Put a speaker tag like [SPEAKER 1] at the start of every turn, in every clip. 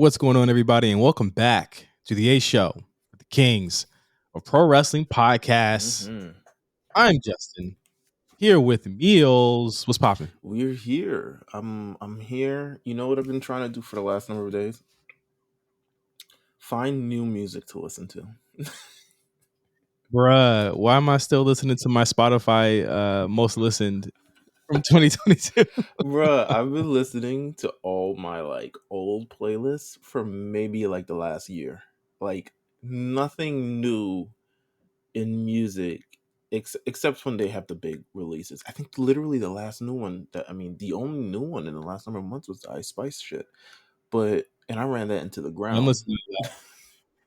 [SPEAKER 1] What's going on, everybody, and welcome back to the A Show with the Kings of Pro Wrestling Podcasts. I'm Justin, here with Meelz. What's popping?
[SPEAKER 2] We're here. I'm here. You know what I've been trying to do for the last number of days? Find new music to listen to.
[SPEAKER 1] Bruh, why am I still listening to my Spotify most listened from 2022?
[SPEAKER 2] Bruh, I've been listening to all my old playlists for maybe the last year. Nothing new in music except when they have the big releases. I think literally the last new one the only new one in the last number of months was the Ice Spice shit. And I ran that into the ground.
[SPEAKER 1] I'm listening to that.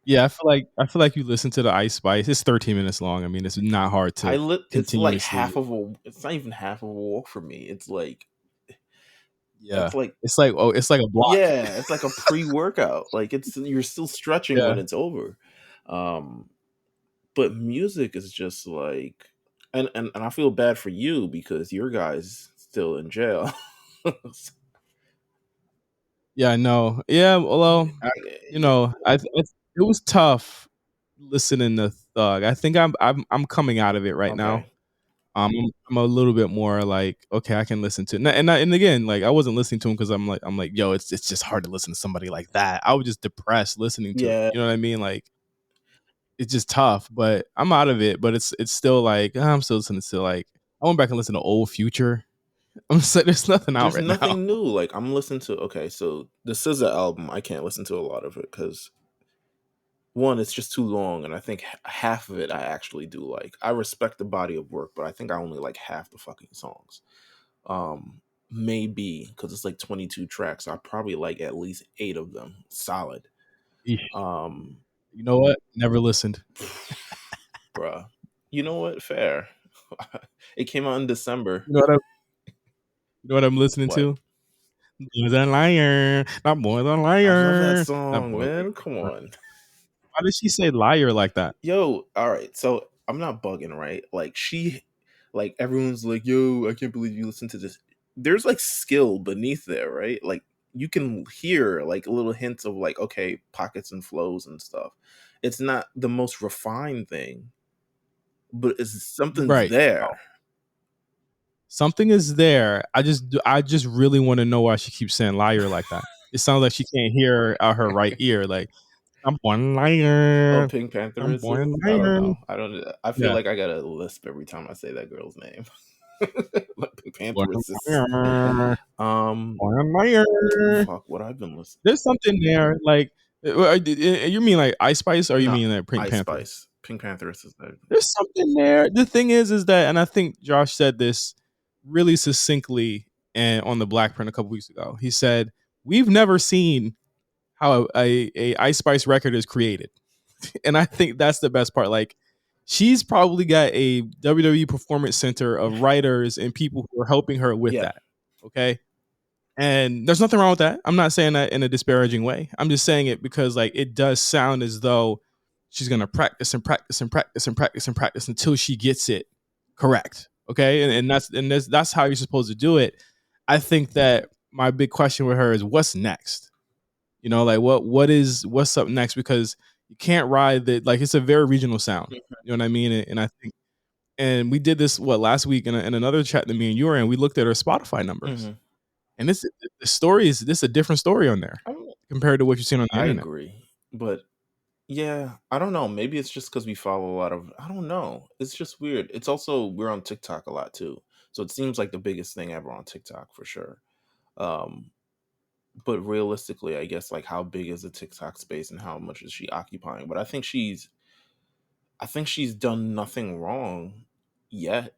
[SPEAKER 1] Yeah, I feel like you listen to the Ice Spice. It's 13 minutes long. I mean, it's not hard to
[SPEAKER 2] it's
[SPEAKER 1] continuously.
[SPEAKER 2] it's not even half of a walk for me. It's like
[SPEAKER 1] Yeah,
[SPEAKER 2] it's like
[SPEAKER 1] it's like a block.
[SPEAKER 2] Yeah, it's like a pre-workout. You're still stretching when it's over. But music is just and I feel bad for you because your guy's still in jail.
[SPEAKER 1] Yeah, I know. Yeah, well, it was tough listening to Thug. I think I'm coming out of it right now. I'm a little bit more like, okay, I can listen to and again, like I wasn't listening to him because I'm like, yo, it's just hard to listen to somebody like that. I was just depressed listening to it. You know what I mean? Like it's just tough, but I'm out of it. But it's still like I'm still listening to I went back and listened to old Future. I'm just like, there's nothing out right now.
[SPEAKER 2] There's nothing new. Like I'm listening to so the SZA album, I can't listen to a lot of it because one, it's just too long, and I think half of it I actually do like. I respect the body of work, but I think I only like half the fucking songs. Maybe because it's 22 tracks. I probably like at least 8 of them solid.
[SPEAKER 1] You know what? Never listened.
[SPEAKER 2] Bruh. You know what? Fair. It came out in December.
[SPEAKER 1] You know what I'm listening to? Boy's a liar. That boy's a liar.
[SPEAKER 2] I love that song, man. Come on.
[SPEAKER 1] Why did she say liar like that?
[SPEAKER 2] Yo, all right. So I'm not bugging, right? Everyone's like, yo, I can't believe you listen to this. There's skill beneath there, right? You can hear little hints of okay, pockets and flows and stuff. It's not the most refined thing, but it's something's there.
[SPEAKER 1] Something is there. I just really want to know why she keeps saying liar like that. It sounds like she can't hear out her right ear. Like, I'm one liar.
[SPEAKER 2] Oh, Pink Panther.
[SPEAKER 1] I'm one
[SPEAKER 2] liar.
[SPEAKER 1] Liar.
[SPEAKER 2] I don't know. I feel like I got a lisp every time I say that girl's name. Pink Panther.
[SPEAKER 1] Liar.
[SPEAKER 2] Fuck, what I've been listening.
[SPEAKER 1] There's something there. Like, you mean like Ice Spice, or you mean like Pink Panther?
[SPEAKER 2] Spice. Pink Panther is there.
[SPEAKER 1] There's something there. The thing is that, and I think Josh said this really succinctly and on the Black Print a couple weeks ago. He said, "We've never seen how a Ice Spice record is created," and I think that's the best part. Like, she's probably got a WWE Performance Center of writers and people who are helping her with that. Okay. And there's nothing wrong with that. I'm not saying that in a disparaging way. I'm just saying it because it does sound as though she's gonna practice and practice and practice and practice and practice until she gets it correct. Okay. And that's how you're supposed to do it. I think that my big question with her is what's next? You know, what's up next? Because you can't ride that. It's a very regional sound. You know what I mean? And I think, and we did this last week in another chat that me and you were in. We looked at her Spotify numbers, and this a different story on there compared to what you've seen on the internet.
[SPEAKER 2] I agree, but yeah, I don't know. Maybe it's just because we follow a lot of. I don't know. It's just weird. It's also we're on TikTok a lot too, so it seems like the biggest thing ever on TikTok for sure. But realistically, I guess how big is the TikTok space and how much is she occupying? But I think she's done nothing wrong yet.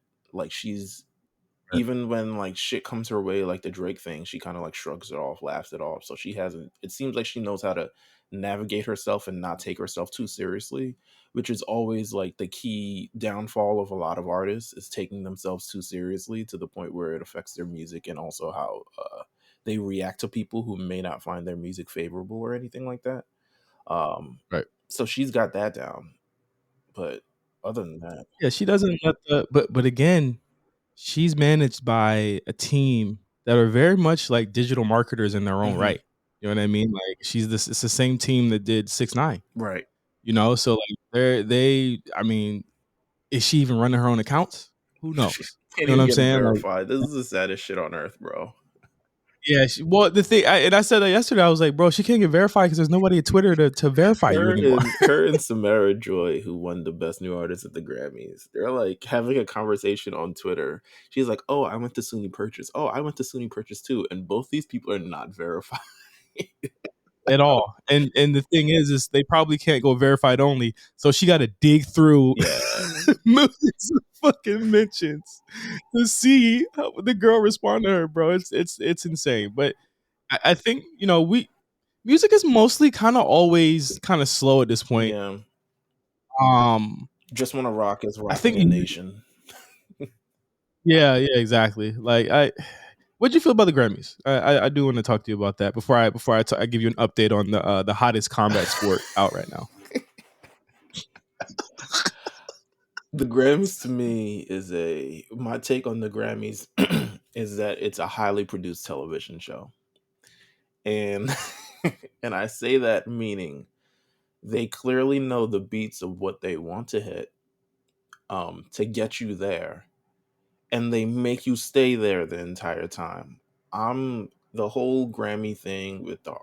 [SPEAKER 2] Even when shit comes her way, like the Drake thing, she kind of shrugs it off, laughs it off. So she hasn't. It seems like she knows how to navigate herself and not take herself too seriously, which is always the key downfall of a lot of artists is taking themselves too seriously to the point where it affects their music and also how they react to people who may not find their music favorable or anything like that.
[SPEAKER 1] Right.
[SPEAKER 2] So she's got that down, but other than that,
[SPEAKER 1] yeah, she doesn't let the. But again, she's managed by a team that are very much like digital marketers in their own right. You know what I mean? Like she's this. It's the same team that did 6ix9ine.
[SPEAKER 2] Right.
[SPEAKER 1] You know, so like they. I mean, is she even running her own accounts? Who knows?
[SPEAKER 2] Can't
[SPEAKER 1] You know what
[SPEAKER 2] even
[SPEAKER 1] I'm
[SPEAKER 2] get it
[SPEAKER 1] saying? Like,
[SPEAKER 2] verified. This is the saddest shit on earth, bro.
[SPEAKER 1] yeah. Well, the thing, and I said that yesterday. I was like, bro, she can't get verified because there's nobody at Twitter to verify you anymore.
[SPEAKER 2] Her and Samara Joy, who won the Best New Artist at the Grammys, they're like having a conversation on Twitter. She's like, "Oh, I went to SUNY Purchase. Oh, I went to SUNY Purchase too." And both these people are not verified.
[SPEAKER 1] At all. And the thing is they probably can't go verified only. So she got to dig through
[SPEAKER 2] Yeah,
[SPEAKER 1] millions of fucking mentions to see how the girl respond to her, bro. It's insane. But I think music is mostly kind of always kind of slow at this point.
[SPEAKER 2] yeah.
[SPEAKER 1] Um,
[SPEAKER 2] Just Wanna Rock is
[SPEAKER 1] I
[SPEAKER 2] rocking
[SPEAKER 1] think,
[SPEAKER 2] a nation.
[SPEAKER 1] yeah, exactly. Like what'd you feel about the Grammys? I do want to talk to you about that before I give you an update on the hottest combat sport out right now.
[SPEAKER 2] The Grammys to me is my take on the Grammys is that it's a highly produced television show. And and I say that meaning they clearly know the beats of what they want to hit to get you there, and they make you stay there the entire time. I'm the whole Grammy thing with the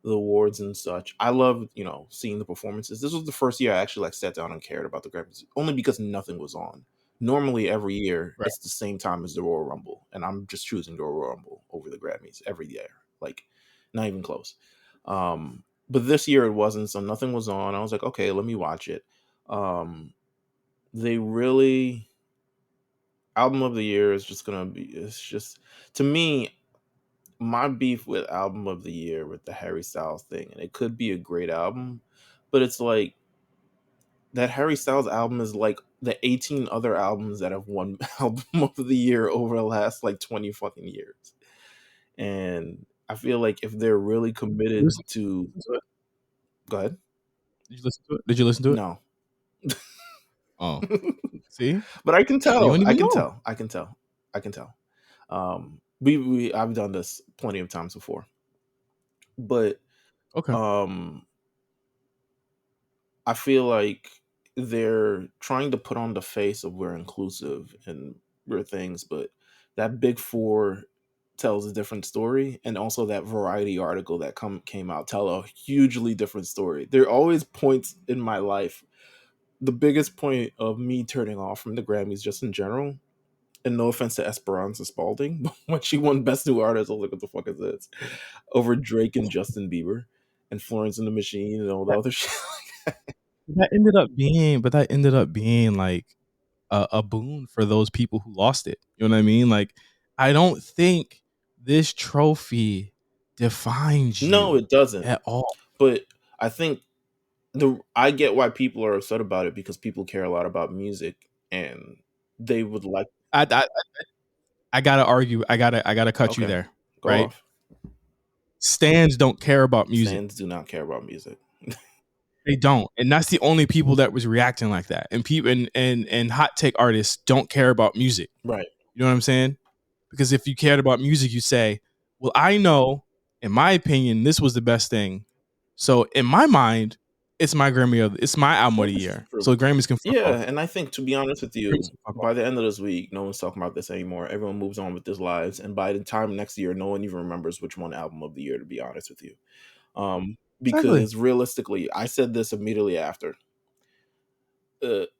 [SPEAKER 2] awards and such. I love seeing the performances. This was the first year I actually like sat down and cared about the Grammys, only because nothing was on. Normally every year
[SPEAKER 1] Right.
[SPEAKER 2] it's the same time as the Royal Rumble, and I'm just choosing the Royal Rumble over the Grammys every year. Like, not even close. But this year it wasn't, so nothing was on. I was like, okay, let me watch it. They really album of the year is just gonna be, it's just, to me, my beef with album of the year with the Harry Styles thing, and it could be a great album, but it's like that Harry Styles album is like the 18 other albums that have won album of the year over the last like 20 fucking years. And I feel like if they're really committed to,
[SPEAKER 1] Listen to it?
[SPEAKER 2] go ahead.
[SPEAKER 1] Did you listen to it? Did you listen to it?
[SPEAKER 2] No.
[SPEAKER 1] Oh, see,
[SPEAKER 2] But I can
[SPEAKER 1] you
[SPEAKER 2] tell.
[SPEAKER 1] don't
[SPEAKER 2] I
[SPEAKER 1] even
[SPEAKER 2] can
[SPEAKER 1] know.
[SPEAKER 2] tell. I can tell. I can tell. We I've done this plenty of times before. But
[SPEAKER 1] Okay.
[SPEAKER 2] um I feel like they're trying to put on the face of we're inclusive and we're things, but that Big Four tells a different story, and also that Variety article that came out tell a hugely different story. There are always points in my life. The biggest point of me turning off from the Grammys just in general, and no offense to Esperanza Spalding, but when she won Best New Artist, I was like, what the fuck is this? Over Drake and Justin Bieber and Florence and the Machine and all the
[SPEAKER 1] That,
[SPEAKER 2] other shit.
[SPEAKER 1] that ended up being like a boon for those people who lost it. You know what I mean? Like, I don't think this trophy defines
[SPEAKER 2] No,
[SPEAKER 1] you
[SPEAKER 2] it doesn't.
[SPEAKER 1] at all.
[SPEAKER 2] But I think I get why people are upset about it, because people care a lot about music and they would like.
[SPEAKER 1] I, I I gotta argue. I gotta cut you
[SPEAKER 2] Okay,
[SPEAKER 1] there.
[SPEAKER 2] go
[SPEAKER 1] Right?
[SPEAKER 2] off.
[SPEAKER 1] Stans don't care about music.
[SPEAKER 2] Fans do not care about music.
[SPEAKER 1] They don't, and that's the only people that was reacting like that. And people and hot take artists don't care about music.
[SPEAKER 2] Right.
[SPEAKER 1] You know what I'm saying? Because if you cared about music, you say, "Well, I know, in my opinion, this was the best thing. So in my mind, it's my album of the
[SPEAKER 2] That's
[SPEAKER 1] year.
[SPEAKER 2] true.
[SPEAKER 1] So the Grammys can fuck
[SPEAKER 2] Yeah,
[SPEAKER 1] off.
[SPEAKER 2] and I think, to be honest with
[SPEAKER 1] Grammys
[SPEAKER 2] you,
[SPEAKER 1] can fuck off.
[SPEAKER 2] by the end of this week, no one's talking about this anymore. Everyone moves on with their lives, and by the time next year, no one even remembers which one album of the year. To be honest with you,
[SPEAKER 1] Exactly.
[SPEAKER 2] because realistically, I said this immediately after.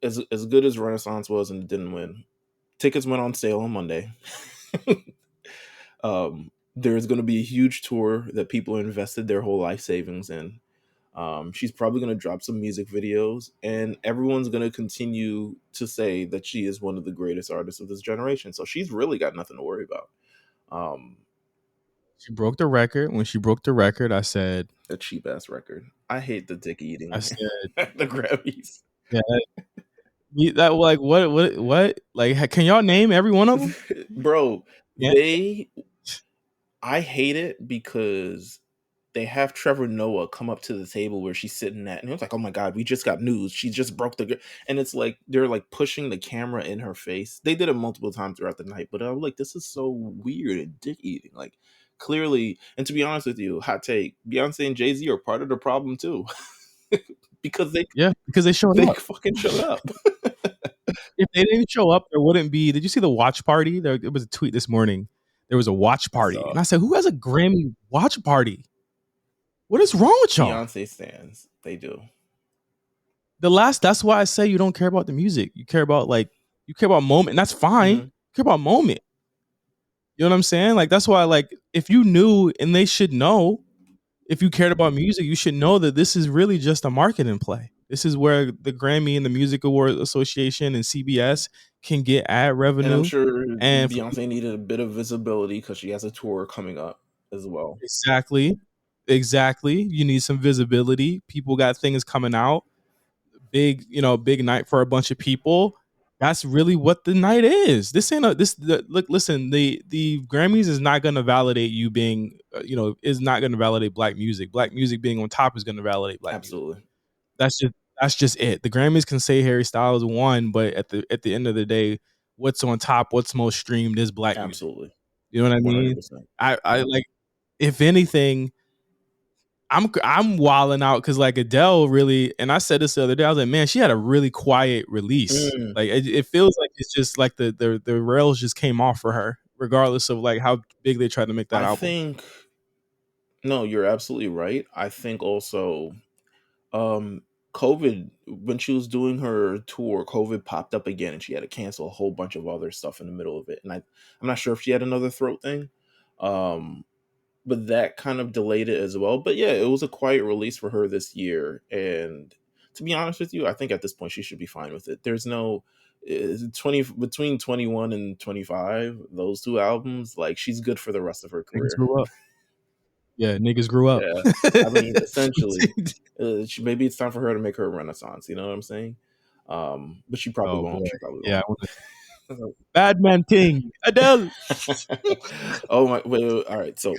[SPEAKER 2] As good as Renaissance was and it didn't win, tickets went on sale on Monday. There's going to be a huge tour that people invested their whole life savings in. She's probably going to drop some music videos, and everyone's going to continue to say that she is one of the greatest artists of this generation. So she's really got nothing to worry about. Um,
[SPEAKER 1] She broke the record. When she broke the record, I said,
[SPEAKER 2] a cheap ass record. I hate the dick
[SPEAKER 1] I
[SPEAKER 2] eating
[SPEAKER 1] said,
[SPEAKER 2] at the Grammys.
[SPEAKER 1] yeah, that like what? Like, can y'all name every one of them?
[SPEAKER 2] Bro,
[SPEAKER 1] Yeah.
[SPEAKER 2] I hate it because they have Trevor Noah come up to the table where she's sitting at, and it was like, oh my god, we just got news. She just broke and it's like they're like pushing the camera in her face. They did it multiple times throughout the night, but I was like, this is so weird and dick eating. Like, clearly, and to be honest with you, hot take, Beyonce and Jay-Z are part of the problem too. because
[SPEAKER 1] because they showed
[SPEAKER 2] they
[SPEAKER 1] up.
[SPEAKER 2] fucking showed up.
[SPEAKER 1] If they didn't show up, there wouldn't be. Did you see the watch party? It was a tweet this morning. There was a watch party, and I said, "Who has a Grammy watch party? What is wrong with y'all?"
[SPEAKER 2] Beyonce stands. They do.
[SPEAKER 1] That's why I say you don't care about the music. You care about moment, and that's fine. You care about moment. You know what I'm saying? Like that's why, like, if you knew, and they should know, if you cared about music, you should know that this is really just a marketing play. This is where the Grammy and the Music Awards Association and CBS can get ad
[SPEAKER 2] And I'm
[SPEAKER 1] revenue.
[SPEAKER 2] sure
[SPEAKER 1] And
[SPEAKER 2] Beyonce needed a bit of visibility because she has a tour coming up as well.
[SPEAKER 1] exactly, you need some visibility. People got things coming out. Big night for a bunch of people. That's really what the night is. This ain't a this the, look. Listen, the Grammys is not going to validate you being, is not going to validate black music. Black music being on top is going to validate black music.
[SPEAKER 2] Absolutely.
[SPEAKER 1] That's just it. The Grammys can say Harry Styles won, but at the end of the day, what's on top, what's most streamed is black music.
[SPEAKER 2] Absolutely.
[SPEAKER 1] You know what I mean?
[SPEAKER 2] 100%.
[SPEAKER 1] I like, if anything, I'm wilding out because like Adele really, and I said this the other day, I was like, man, she had a really quiet release. Like it feels like it's just like the rails just came off for her, regardless of like how big they tried to make that album.
[SPEAKER 2] No, you're absolutely right. I think also COVID, when she was doing her tour, COVID popped up again and she had to cancel a whole bunch of other stuff in the middle of it. And I'm not sure if she had another throat thing. But that kind of delayed it as well. But yeah, it was a quiet release for her this year. And to be honest with you, I think at this point she should be fine with it. There's no 20 between 21 and 25, those two albums, like she's good for the rest of her career.
[SPEAKER 1] Niggas grew up. Yeah, niggas grew up.
[SPEAKER 2] Yeah, I mean, essentially, maybe it's time for her to make her a renaissance. You know what I'm saying? But she probably won't.
[SPEAKER 1] Boy.
[SPEAKER 2] She probably
[SPEAKER 1] Yeah.
[SPEAKER 2] won't.
[SPEAKER 1] Bad man ting. Adele.
[SPEAKER 2] Oh my! Wait, all right. So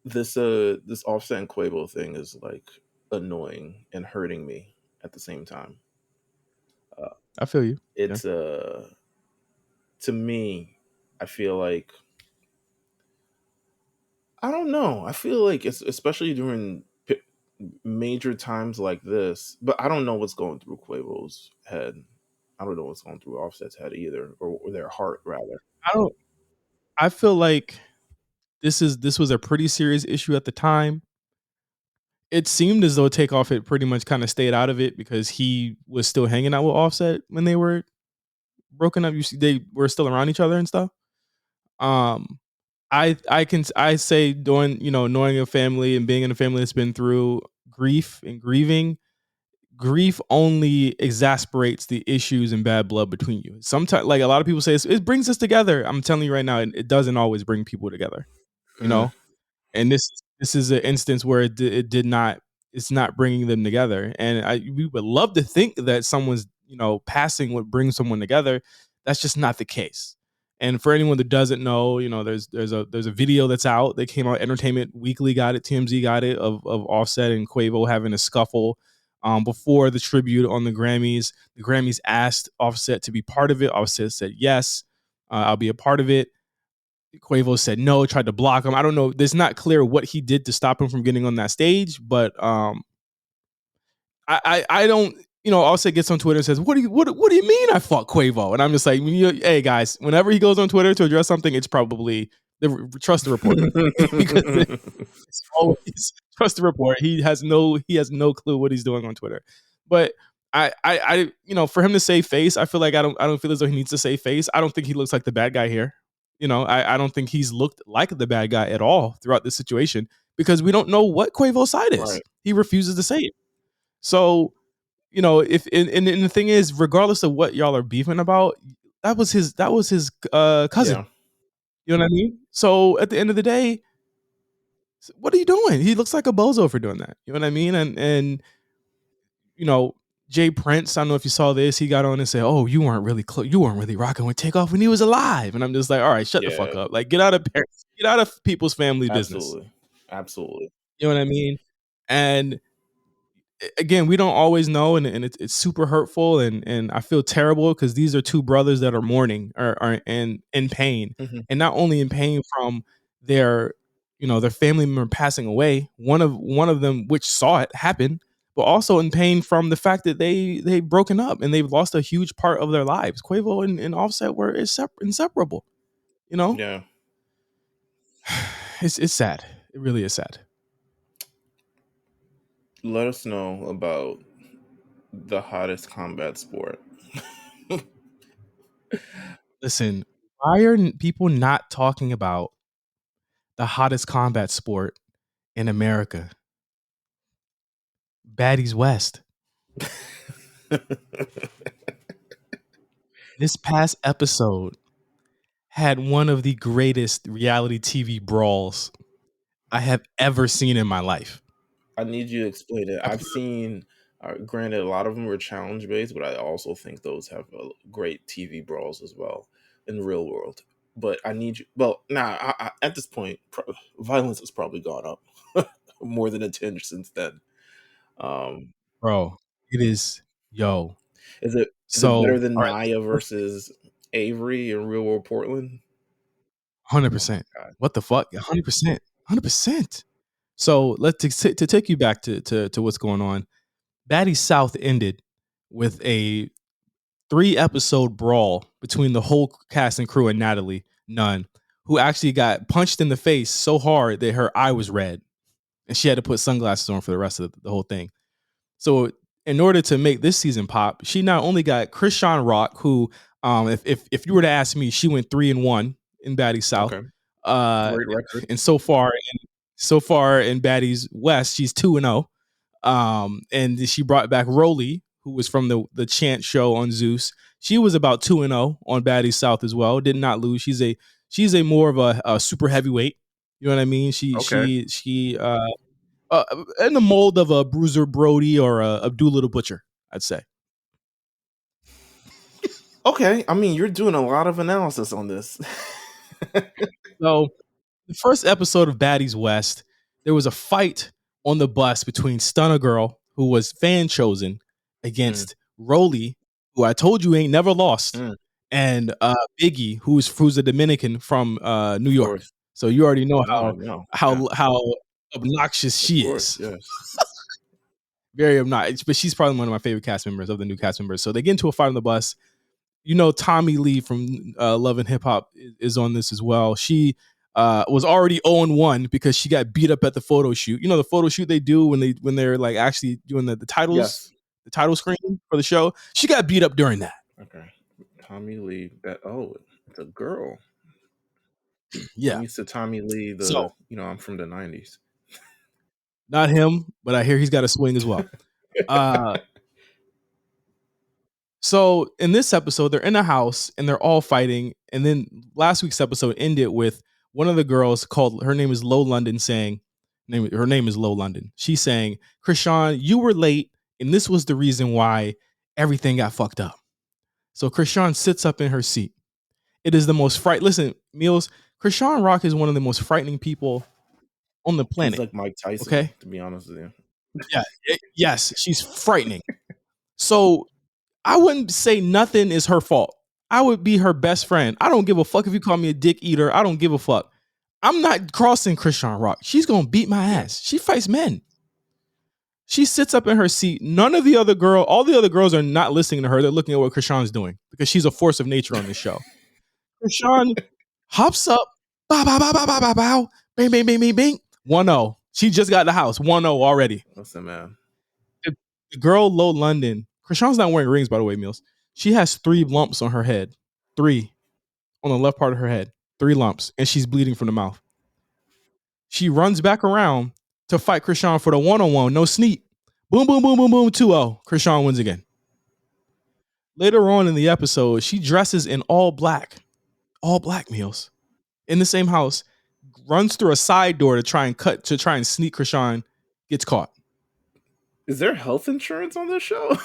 [SPEAKER 2] this Offset and Quavo thing is like annoying and hurting me at the same time.
[SPEAKER 1] I feel you.
[SPEAKER 2] It's to me, I feel like, I don't know. I feel like it's especially during major times like this, but I don't know what's going through Quavo's head. I don't know what's going through Offset's head either, or their heart rather.
[SPEAKER 1] I feel like this was a pretty serious issue at the time. It seemed as though Takeoff had pretty much kind of stayed out of it because he was still hanging out with Offset when they were broken up. You see, they were still around each other and stuff. I say, knowing a family and being in a family that's been through grief and grieving, grief only exasperates the issues and bad blood between you. Sometimes, like a lot of people say, it brings us together. I'm telling you right now, it doesn't always bring people together. You know, and this is an instance where it did not. It's not bringing them together, and we would love to think that someone's passing would bring someone together. That's just not the case. And for anyone that doesn't know, there's a video that's out. They came out. Entertainment Weekly got it. TMZ got it of Offset and Quavo having a scuffle before the tribute on the Grammys. The Grammys asked Offset to be part of it. Offset said yes, I'll be a part of it. Quavo said no, tried to block him. I don't know. It's not clear what he did to stop him from getting on that stage, but I don't. Offset gets on Twitter and says, "What do you mean I fought Quavo?" And I'm just like, hey guys, whenever he goes on Twitter to address something, it's probably trust the reporter because it's always trust the report. He has no clue what he's doing on Twitter. But I for him to say face, I feel like I don't feel as though he needs to say face. I don't think he looks like the bad guy here. I don't think he's looked like the bad guy at all throughout this situation because we don't know what Quavo's side is. Right. He refuses to say it. So, if and the thing is, regardless of what y'all are beefing about, that was his cousin. Yeah. You know what I mean? So at the end of the day, what are you doing? He looks like a bozo for doing that. You know what I mean? And Jay Prince, I don't know if you saw this, he got on and said, "Oh, you weren't really rocking with Takeoff when he was alive." And I'm just like, all right, shut the fuck up. Like, get out of people's family business.
[SPEAKER 2] Absolutely.
[SPEAKER 1] You know what I mean? And again, we don't always know, and it's super hurtful, and I feel terrible because these are two brothers that are mourning or in pain, and not only in pain from their their family member passing away. One of them, which saw it happen, but also in pain from the fact that they've broken up and they've lost a huge part of their lives. Quavo and Offset were inseparable. You know,
[SPEAKER 2] Yeah.
[SPEAKER 1] it's sad. It really is sad.
[SPEAKER 2] Let us know about the hottest combat sport.
[SPEAKER 1] Listen, why are people not talking about the hottest combat sport in America? Baddies West. This past episode had one of the greatest reality TV brawls I have ever seen in my life.
[SPEAKER 2] I need you to explain it.
[SPEAKER 1] I
[SPEAKER 2] I've seen, granted, a lot of them were challenge based, but I also think those have great TV brawls as well in the real world. But I need you. Well, at this point, violence has probably gone up more than a tinge since then. Um,
[SPEAKER 1] Bro, it is yo.
[SPEAKER 2] is it
[SPEAKER 1] So,
[SPEAKER 2] better than
[SPEAKER 1] all right,
[SPEAKER 2] Naya versus Avery in Real World Portland? Oh my
[SPEAKER 1] 100%.
[SPEAKER 2] god.
[SPEAKER 1] What the fuck? 100%. 100%. So, to take you back to what's going on. Baddies South ended with a 3-episode brawl between the whole cast and crew and Natalie Nunn, who actually got punched in the face so hard that her eye was red and she had to put sunglasses on for the rest of the whole thing. So in order to make this season pop, she not only got Krishan Rock, who if you were to ask me, she went 3-1 in Baddies South.
[SPEAKER 2] Okay.
[SPEAKER 1] Uh
[SPEAKER 2] Great record.
[SPEAKER 1] and so far in Baddies West, she's 2-0. And she brought back Roly, who was from the Chant show on Zeus. She was about 2-0 on Baddies South as well. Did not lose. She's a more of a super heavyweight. You know what I mean?
[SPEAKER 2] Okay.
[SPEAKER 1] She in the mold of a Bruiser Brody or a Abdullah the Butcher, I'd say.
[SPEAKER 2] Okay. I mean, you're doing a lot of analysis on this.
[SPEAKER 1] So the first episode of Baddies West, there was a fight on the bus between Stunner Girl, who was fan chosen, against Roly, who I told you ain't never lost, and Biggie, who's a Dominican from New
[SPEAKER 2] Of
[SPEAKER 1] York.
[SPEAKER 2] course.
[SPEAKER 1] So you already know
[SPEAKER 2] No, no.
[SPEAKER 1] how obnoxious she
[SPEAKER 2] Of course,
[SPEAKER 1] is.
[SPEAKER 2] yes.
[SPEAKER 1] Very obnoxious, but she's probably one of my favorite cast members of the new cast members. So they get into a fight on the bus. You know, Tommy Lee from Love and Hip Hop is on this as well. She was already 0-1 because she got beat up at the photo shoot. You know, the photo shoot they do when they're like actually doing the titles,
[SPEAKER 2] Yes.
[SPEAKER 1] the title screen for the show. She got beat up during that.
[SPEAKER 2] Okay. Tommy Lee. It's a girl.
[SPEAKER 1] Yeah.
[SPEAKER 2] I'm used to Tommy Lee.
[SPEAKER 1] So
[SPEAKER 2] I'm from the 90s.
[SPEAKER 1] not him, but I hear he's got a swing as well. So in this episode, they're in a house and they're all fighting. And then last week's episode ended with one of the girls her name is Low London her name is Low London. She's saying, Krishan, you were late, and this was the reason why everything got fucked up. So Krishan sits up in her seat. It is the most listen, Meelz, Krishan Rock is one of the most frightening people on the planet.
[SPEAKER 2] She's like Mike Tyson,
[SPEAKER 1] okay?
[SPEAKER 2] To be honest with you.
[SPEAKER 1] Yeah, yes, she's frightening. So I wouldn't say nothing is her fault. I would be her best friend. I don't give a fuck if you call me a dick eater. I don't give a fuck. I'm not crossing Krishan Rock. She's going to beat my ass. She fights men. She sits up in her seat. All the other girls are not listening to her. They're looking at what Krishan's doing because she's a force of nature on this show. Krishan hops up. Bow, bow, bow, bow, bow, bow, bow. Bang, bang, bang, bang, bang. 1-0. She just got the house. 1-0 already.
[SPEAKER 2] Listen, man.
[SPEAKER 1] The girl, Low London, Krishan's not wearing rings, by the way, Meelz. She has 3 lumps on her head. 3 on the left part of her head. 3 lumps. And she's bleeding from the mouth. She runs back around to fight Krishan for the 1-on-1. No sneak. Boom, boom, boom, boom, boom. 2-0. Krishan wins again. Later on in the episode, she dresses in all black. All black, Meelz. In the same house. Runs through a side door to try and sneak Krishan. Gets caught.
[SPEAKER 2] Is there health insurance on this show?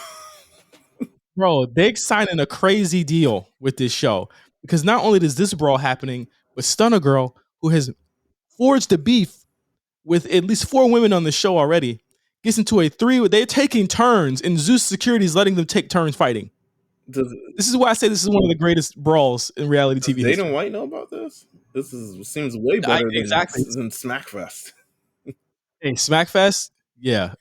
[SPEAKER 1] Bro, they're signing a crazy deal with this show because not only does this brawl happening, but Stunner Girl, who has forged a beef with at least 4 women on the show already, gets into a 3. They're taking turns, and Zeus Security is letting them take turns fighting. This is why I say this is one of the greatest brawls in reality TV history.
[SPEAKER 2] Dana White know about this? seems way better
[SPEAKER 1] Exactly.
[SPEAKER 2] than Smackfest.
[SPEAKER 1] Hey, Smackfest, yeah,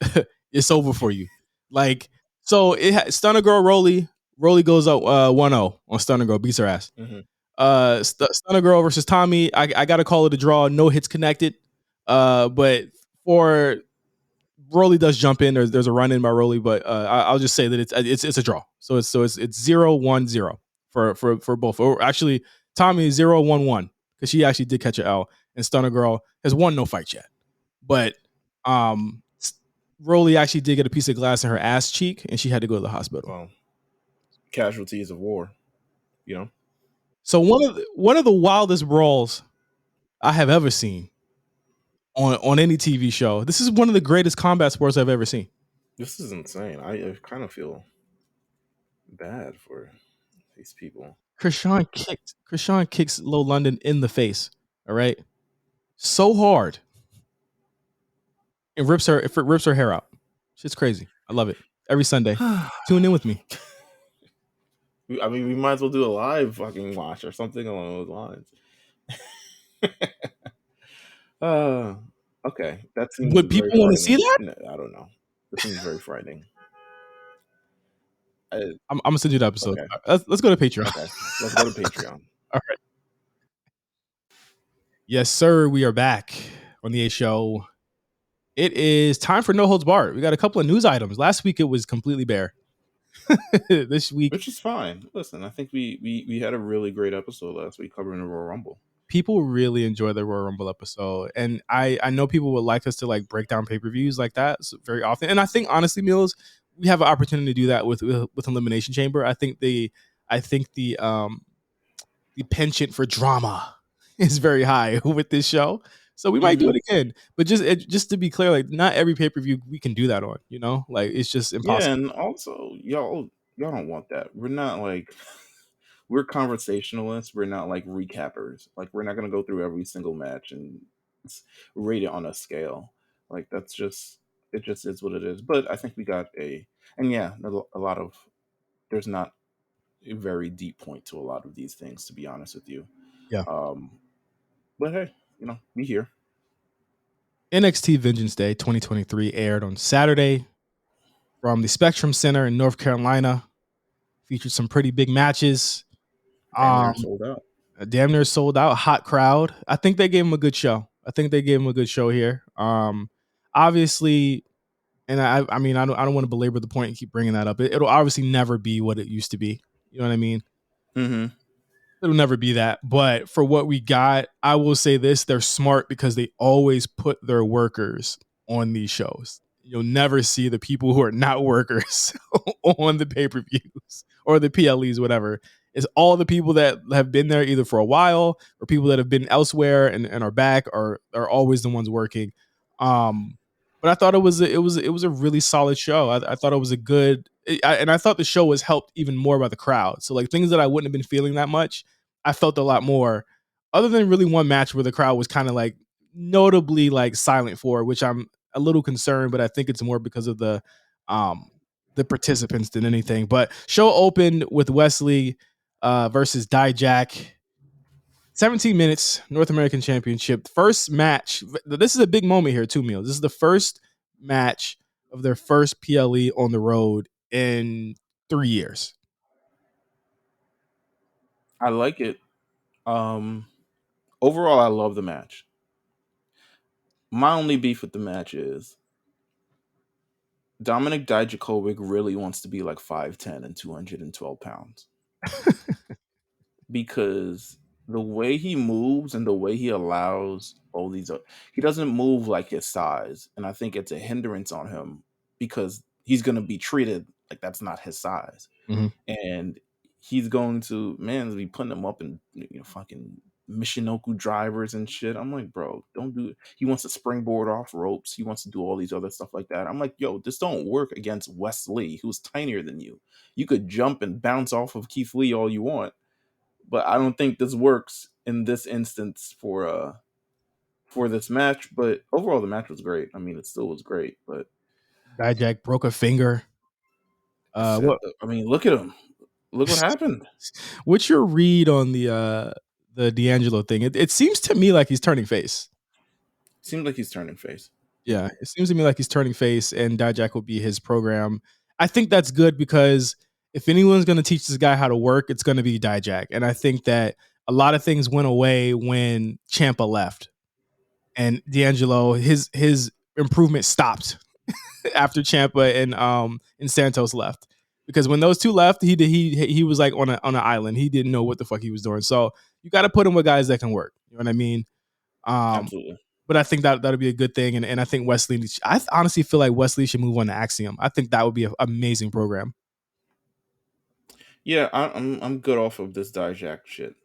[SPEAKER 1] it's over for you. Like, so Stunner Girl Rolly goes up 1-0 on Stunner Girl, beats her ass.
[SPEAKER 2] Mm-hmm.
[SPEAKER 1] Stunner Girl versus Tommy, I gotta call it a draw. No hits connected. But for Rolly does jump in. There's a run in by Rolly, but I'll just say that it's a draw. So it's 0-1-0 for both. Or actually, Tommy is 0-1-1 because she actually did catch an L, and Stunner Girl has won no fight yet. But um, Rolly actually did get a piece of glass in her ass cheek, and she had to go to the hospital.
[SPEAKER 2] Well, casualties of war, you know.
[SPEAKER 1] So one of the wildest brawls I have ever seen on any TV show. This is one of the greatest combat sports I've ever seen.
[SPEAKER 2] This is insane. I kind of feel bad for these people.
[SPEAKER 1] Krishan kicks Low London in the face. All right, so hard, it rips her hair out. Shit's crazy. I love it. Every Sunday, tune in with me.
[SPEAKER 2] I mean, we might as well do a live fucking watch or something along those lines. uh, okay, that seems
[SPEAKER 1] Would
[SPEAKER 2] very
[SPEAKER 1] people want to see
[SPEAKER 2] frightening.
[SPEAKER 1] that?
[SPEAKER 2] No, I don't know. This seems very frightening.
[SPEAKER 1] I'm gonna send you the episode.
[SPEAKER 2] Okay.
[SPEAKER 1] Let's go to Patreon.
[SPEAKER 2] Okay, let's go to Patreon.
[SPEAKER 1] All right. Yes, sir. We are back on the A Show. It is time for No Holds Barred. We got a couple of news items. Last week it was completely bare. This week,
[SPEAKER 2] Which is fine. Listen, I think we had a really great episode last week covering the Royal Rumble.
[SPEAKER 1] people really enjoy the Royal Rumble episode, and I know people would like us to like break down pay-per-views like that very often. And I think honestly, Meelz, we have an opportunity to do that with Elimination Chamber. I think the penchant for drama is very high with this show. So we might do it again, but just to be clear, like not every pay per view we can do that on. You know, like it's just
[SPEAKER 2] Yeah,
[SPEAKER 1] impossible.
[SPEAKER 2] and also y'all don't want that. We're not like we're conversationalists. We're not like recappers. Like we're not gonna go through every single match and rate it on a scale. Like that's just it. Just is what it is. But I think we got and yeah, a lot of there's not a very deep point to a lot of these things. To be honest with you,
[SPEAKER 1] Yeah.
[SPEAKER 2] um, but hey, we here.
[SPEAKER 1] NXT Vengeance Day 2023 aired on Saturday from the Spectrum Center in North Carolina. Featured some pretty big matches.
[SPEAKER 2] Damn near sold out.
[SPEAKER 1] Damn near sold out. Hot crowd. I think they gave him a good show. Here. Obviously, and I mean, I don't want to belabor the point and keep bringing that up. It'll obviously never be what it used to be. You know what I mean?
[SPEAKER 2] Mm-hmm.
[SPEAKER 1] It'll never be that. But for what we got, I will say this: they're smart because they always put their workers on these shows. You'll never see the people who are not workers on the pay-per-views or the PLEs, whatever. It's all the people that have been there either for a while or people that have been elsewhere and are back are always the ones working. But I thought it was a really solid show. I thought it was a good, and I thought the show was helped even more by the crowd. So like things that I wouldn't have been feeling that much, I felt a lot more. Other than really one match where the crowd was kind of like notably like silent for, which I'm a little concerned, but I think it's more because of the participants than anything. But show opened with Wesley versus Dijak. 17 minutes, North American Championship. First match. This is a big moment here, too, Meelz. This is the first match of their first PLE on the road in 3 years.
[SPEAKER 2] I like it. Overall, I love the match. My only beef with the match is Dominic Dijakovic really wants to be like 5'10" and 212 pounds. Because the way he moves and the way he allows all these, he doesn't move like his size. And I think it's a hindrance on him because he's going to be treated like that's not his size.
[SPEAKER 1] Mm-hmm.
[SPEAKER 2] And he's going to, be putting him up in, fucking Michinoku drivers and shit. I'm like, bro, don't do it. He wants to springboard off ropes. He wants to do all these other stuff like that. I'm like, yo, this don't work against Wes Lee, who's tinier than you. You could jump and bounce off of Keith Lee all you want, but I don't think this works in this instance for this match. But overall, the match was great. I mean, it still was great. But
[SPEAKER 1] Dijak broke a finger. What?
[SPEAKER 2] I mean, look at him. Look what happened.
[SPEAKER 1] What's your read on the the D'Angelo thing. It seems to me like he's turning face.
[SPEAKER 2] Seems like he's turning face.
[SPEAKER 1] Yeah, it seems to me like he's turning face, and Dijak will be his program. I think that's good because if anyone's going to teach this guy how to work, it's going to be Dijak. And I think that a lot of things went away when Ciampa left, and D'Angelo his improvement stopped after Ciampa and Santos left. Because when those two left, he was like on an island. He didn't know what the fuck he was doing. So you got to put him with guys that can work. You know what I mean? Um,
[SPEAKER 2] Absolutely.
[SPEAKER 1] but I think that'll be a good thing. And I think Wesley, I honestly feel like Wesley should move on to Axiom. I think that would be an amazing program.
[SPEAKER 2] Yeah, I'm good off of this Dijak shit.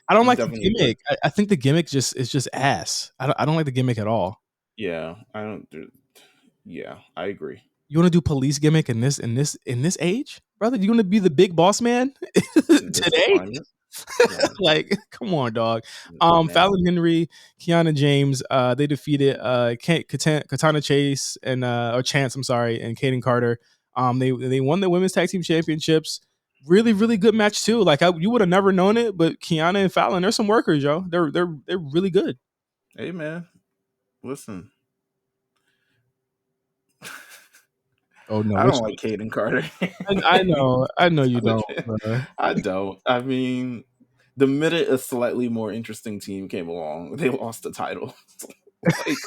[SPEAKER 1] I don't
[SPEAKER 2] I'm
[SPEAKER 1] like the
[SPEAKER 2] definitely good.
[SPEAKER 1] gimmick. I think the gimmick is just ass. I don't like the gimmick at all.
[SPEAKER 2] Yeah, I don't. Yeah, I agree.
[SPEAKER 1] You want to do police gimmick in this age, brother? You want to be the big boss man
[SPEAKER 2] In this
[SPEAKER 1] today?
[SPEAKER 2] climate, yeah,
[SPEAKER 1] Like, come on, dog.
[SPEAKER 2] man.
[SPEAKER 1] Fallon Henry, Kiana James, they defeated Katana Chase and or Chance, I'm sorry, and Kaden Carter. They won the women's tag team championships. Really, really good match too. Like you would have never known it, but Kiana and Fallon, they're some workers, yo. They're really good.
[SPEAKER 2] Hey, man, listen.
[SPEAKER 1] Oh no,
[SPEAKER 2] I
[SPEAKER 1] which
[SPEAKER 2] don't like Caden Carter.
[SPEAKER 1] I know you don't.
[SPEAKER 2] I don't. I mean, the minute a slightly more interesting team came along, they lost the title. like,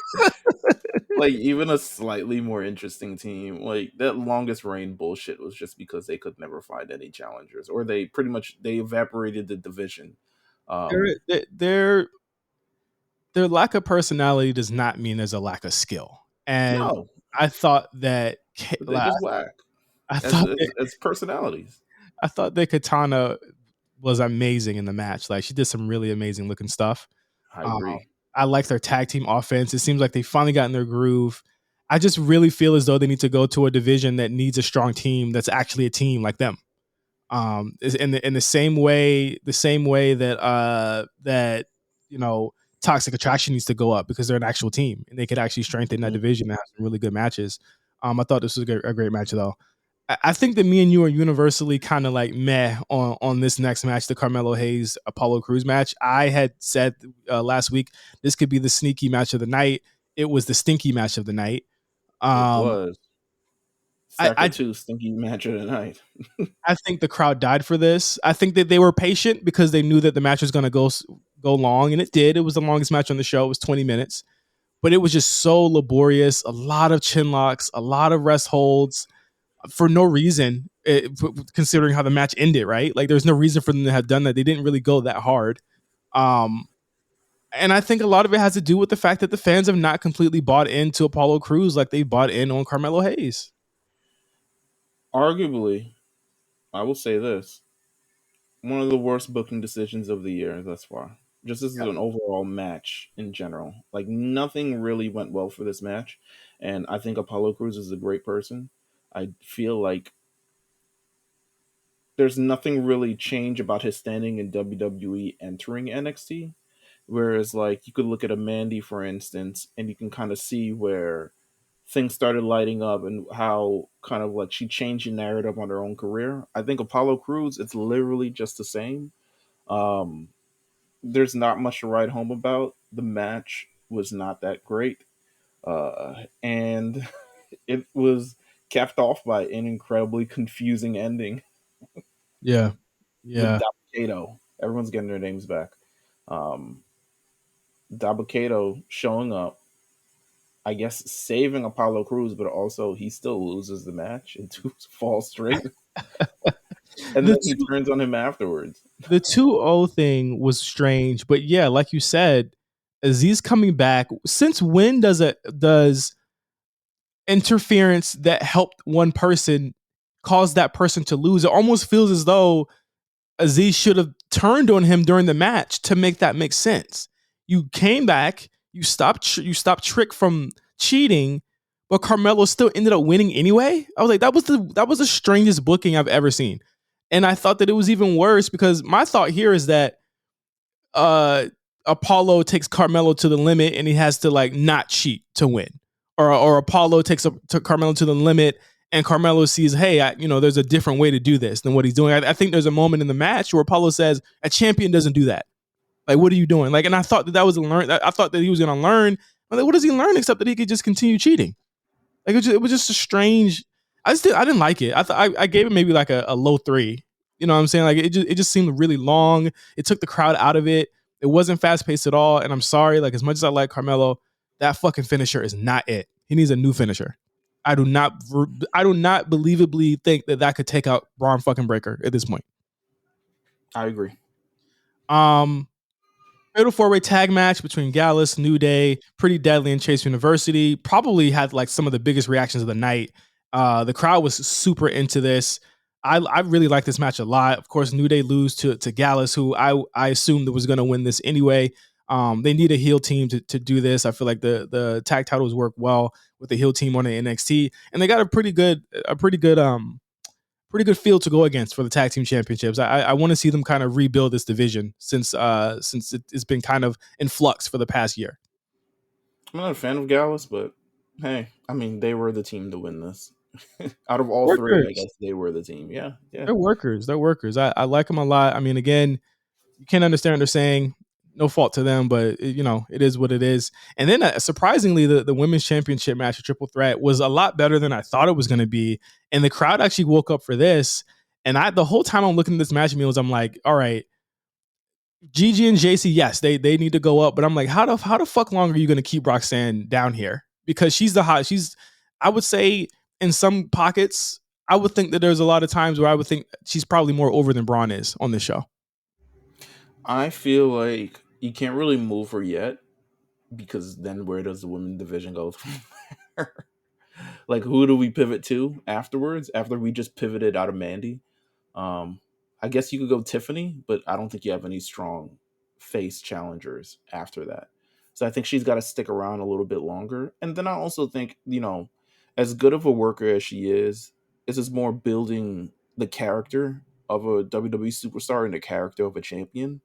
[SPEAKER 2] like even a slightly more interesting team, like that longest reign bullshit was just because they could never find any challengers, or they pretty much they evaporated the division.
[SPEAKER 1] Their, their their lack of personality does not mean there's a lack of skill. And
[SPEAKER 2] No,
[SPEAKER 1] I thought that
[SPEAKER 2] but they just whack
[SPEAKER 1] I
[SPEAKER 2] as
[SPEAKER 1] thought
[SPEAKER 2] as,
[SPEAKER 1] that,
[SPEAKER 2] as personalities.
[SPEAKER 1] I thought that Katana was amazing in the match. Like she did some really amazing looking stuff.
[SPEAKER 2] I
[SPEAKER 1] Um,
[SPEAKER 2] agree.
[SPEAKER 1] I like their tag team offense. It seems like they finally got in their groove. I just really feel as though they need to go to a division that needs a strong team that's actually a team like them. In the same way that that you know Toxic Attraction needs to go up because they're an actual team and they could actually strengthen that
[SPEAKER 2] Mhm.
[SPEAKER 1] division and have some really good matches. I thought this was a great match though. I think that me and you are universally kind of like meh on this next match, the Carmelo Hayes Apollo Crews match. I had said last week this could be the sneaky match of the night. It was the stinky match of the night.
[SPEAKER 2] It
[SPEAKER 1] Um,
[SPEAKER 2] was
[SPEAKER 1] I,
[SPEAKER 2] second
[SPEAKER 1] I
[SPEAKER 2] to stinky match of the night.
[SPEAKER 1] I think the crowd died for this. I think that they were patient because they knew that the match was going to go long, and it did. It was the longest match on the show. It was 20 minutes, but it was just so laborious. A lot of chin locks, a lot of rest holds for no reason. Considering how the match ended, right? Like there's no reason for them to have done that. They didn't really go that hard. Um, and I think a lot of it has to do with the fact that the fans have not completely bought into Apollo Crews like they bought in on Carmelo Hayes.
[SPEAKER 2] Arguably, I will say this: one of the worst booking decisions of the year thus far. Just as an overall match in general, like nothing really went well for this match, and I think Apollo Crews is a great person. I feel like there's nothing really change about his standing in WWE entering NXT. Whereas, like, you could look at a Mandy, for instance, and you can kind of see where things started lighting up and how kind of like she changed the narrative on her own career. I think Apollo Crews, it's literally just the same. Um, there's not much to write home about. The match was not that great. And it was capped off by an incredibly confusing ending
[SPEAKER 1] Yeah,
[SPEAKER 2] with
[SPEAKER 1] yeah.
[SPEAKER 2] Dabba-Kato. Everyone's getting their names back. Um, Dabba-Kato showing up, I guess saving Apollo Crews, but also he still loses the match in two falls straight, and
[SPEAKER 1] The
[SPEAKER 2] then he
[SPEAKER 1] two
[SPEAKER 2] turns on him afterwards.
[SPEAKER 1] the 2-0 thing was strange, but yeah, like you said, Aziz coming back. Since when does interference that helped one person cause that person to lose? It almost feels as though Aziz should have turned on him during the match to make that make sense. You came back, you stopped Trick from cheating, but Carmelo still ended up winning anyway. I was like, that was the strangest booking I've ever seen. And I thought that it was even worse because my thought here is that uh Apollo takes Carmelo to the limit and he has to like not cheat to win. Or Apollo takes to Carmelo to the limit and Carmelo sees, hey, there's a different way to do this than what he's doing. I think there's a moment in the match where Apollo says, a champion doesn't do that. Like, what are you doing? Like, and I thought that was a learn. I thought that he was going to learn. I'm like, what does he learn except that he could just continue cheating? Like, it was just a strange. I didn't like it. I gave it maybe like a low 3. You know what I'm saying? Like, it just seemed really long. It took the crowd out of it. It wasn't fast paced at all. And I'm sorry, like, as much as I like Carmelo, that fucking finisher is not it. He needs a new finisher. I do not believably think that could take out Braun fucking Breaker at this point.
[SPEAKER 2] I agree.
[SPEAKER 1] Fatal 4-way tag match between Gallus, New Day, Pretty Deadly, and Chase University probably had like some of the biggest reactions of the night. The crowd was super into this. I really like this match a lot. Of course, New Day lose to Gallus, who I assumed was going to win this anyway. They need a heel team to do this. I feel like the tag titles work well with the heel team on the NXT, and they got a pretty good field to go against for the tag team championships. I want to see them kind of rebuild this division since it's been kind of in flux for the past year.
[SPEAKER 2] I'm not a fan of Gallus, but hey, I mean, they were the team to win this. Out of all three, I guess they were the team. Yeah.
[SPEAKER 1] They're workers. I like them a lot. I mean, again, you can't understand what they're saying. No fault to them, but it is what it is. And then surprisingly, the women's championship match, a triple threat, was a lot better than I thought it was going to be. And the crowd actually woke up for this. And the whole time I'm looking at this match, Meelz, I'm like, all right, Gigi and JC, yes, they need to go up. But I'm like, how the fuck long are you going to keep Roxanne down here? Because she's I would say in some pockets, I would think that there's a lot of times where I would think she's probably more over than Braun is on this show.
[SPEAKER 2] I feel like you can't really move her yet, because then where does the women's division go from there? Like, who do we pivot to afterwards? After we just pivoted out of Mandy, I guess you could go Tiffany, but I don't think you have any strong face challengers after that. So I think she's got to stick around a little bit longer. And then I also think, as good of a worker as she is, this is more building the character of a WWE superstar and the character of a champion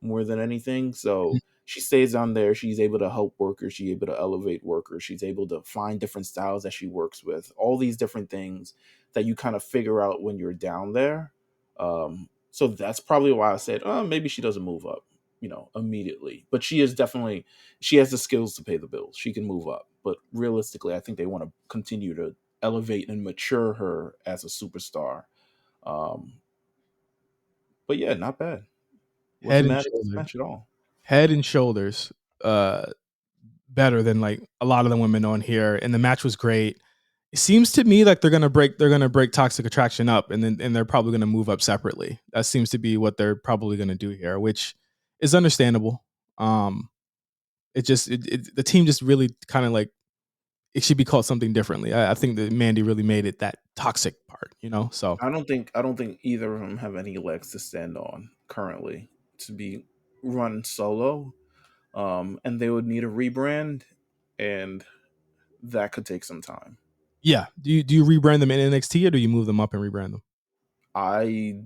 [SPEAKER 2] more than anything. So she stays on there. She's able to help workers. She's able to elevate workers. She's able to find different styles that she works with. All these different things that you kind of figure out when you're down there. So that's probably why I said, maybe she doesn't move up, immediately. But she has the skills to pay the bills. She can move up. But realistically, I think they want to continue to elevate and mature her as a superstar. But yeah, not bad. Wasn't mad at this match at all.
[SPEAKER 1] Head and shoulders better than like a lot of the women on here, and the match was great. It seems to me like they're gonna break Toxic Attraction up, and they're probably gonna move up separately. That seems to be what they're probably gonna do here, which is understandable. The team just really kind of like, it should be called something differently. I think that Mandy really made it that toxic part, So
[SPEAKER 2] I don't think either of them have any legs to stand on currently to be run solo. And they would need a rebrand, and that could take some time.
[SPEAKER 1] Yeah. Do you rebrand them in NXT, or do you move them up and rebrand them?
[SPEAKER 2] I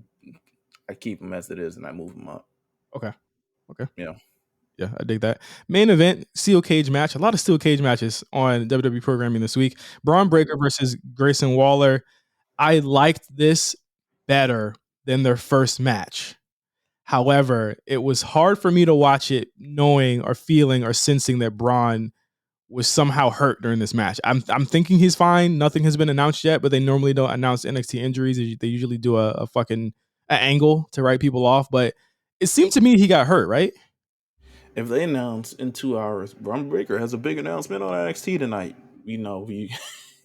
[SPEAKER 2] keep them as it is and I move them up.
[SPEAKER 1] Okay.
[SPEAKER 2] Yeah,
[SPEAKER 1] I dig that. Main event, steel cage match. A lot of steel cage matches on WWE programming this week. Braun Breaker versus Grayson Waller. I liked this better than their first match. However, it was hard for me to watch it knowing or feeling or sensing that Braun was somehow hurt during this match. I'm thinking he's fine. Nothing has been announced yet, but they normally don't announce NXT injuries. They usually do a fucking angle to write people off. But it seemed to me he got hurt, right?
[SPEAKER 2] If they announce in 2 hours, Braun Breaker has a big announcement on NXT tonight, we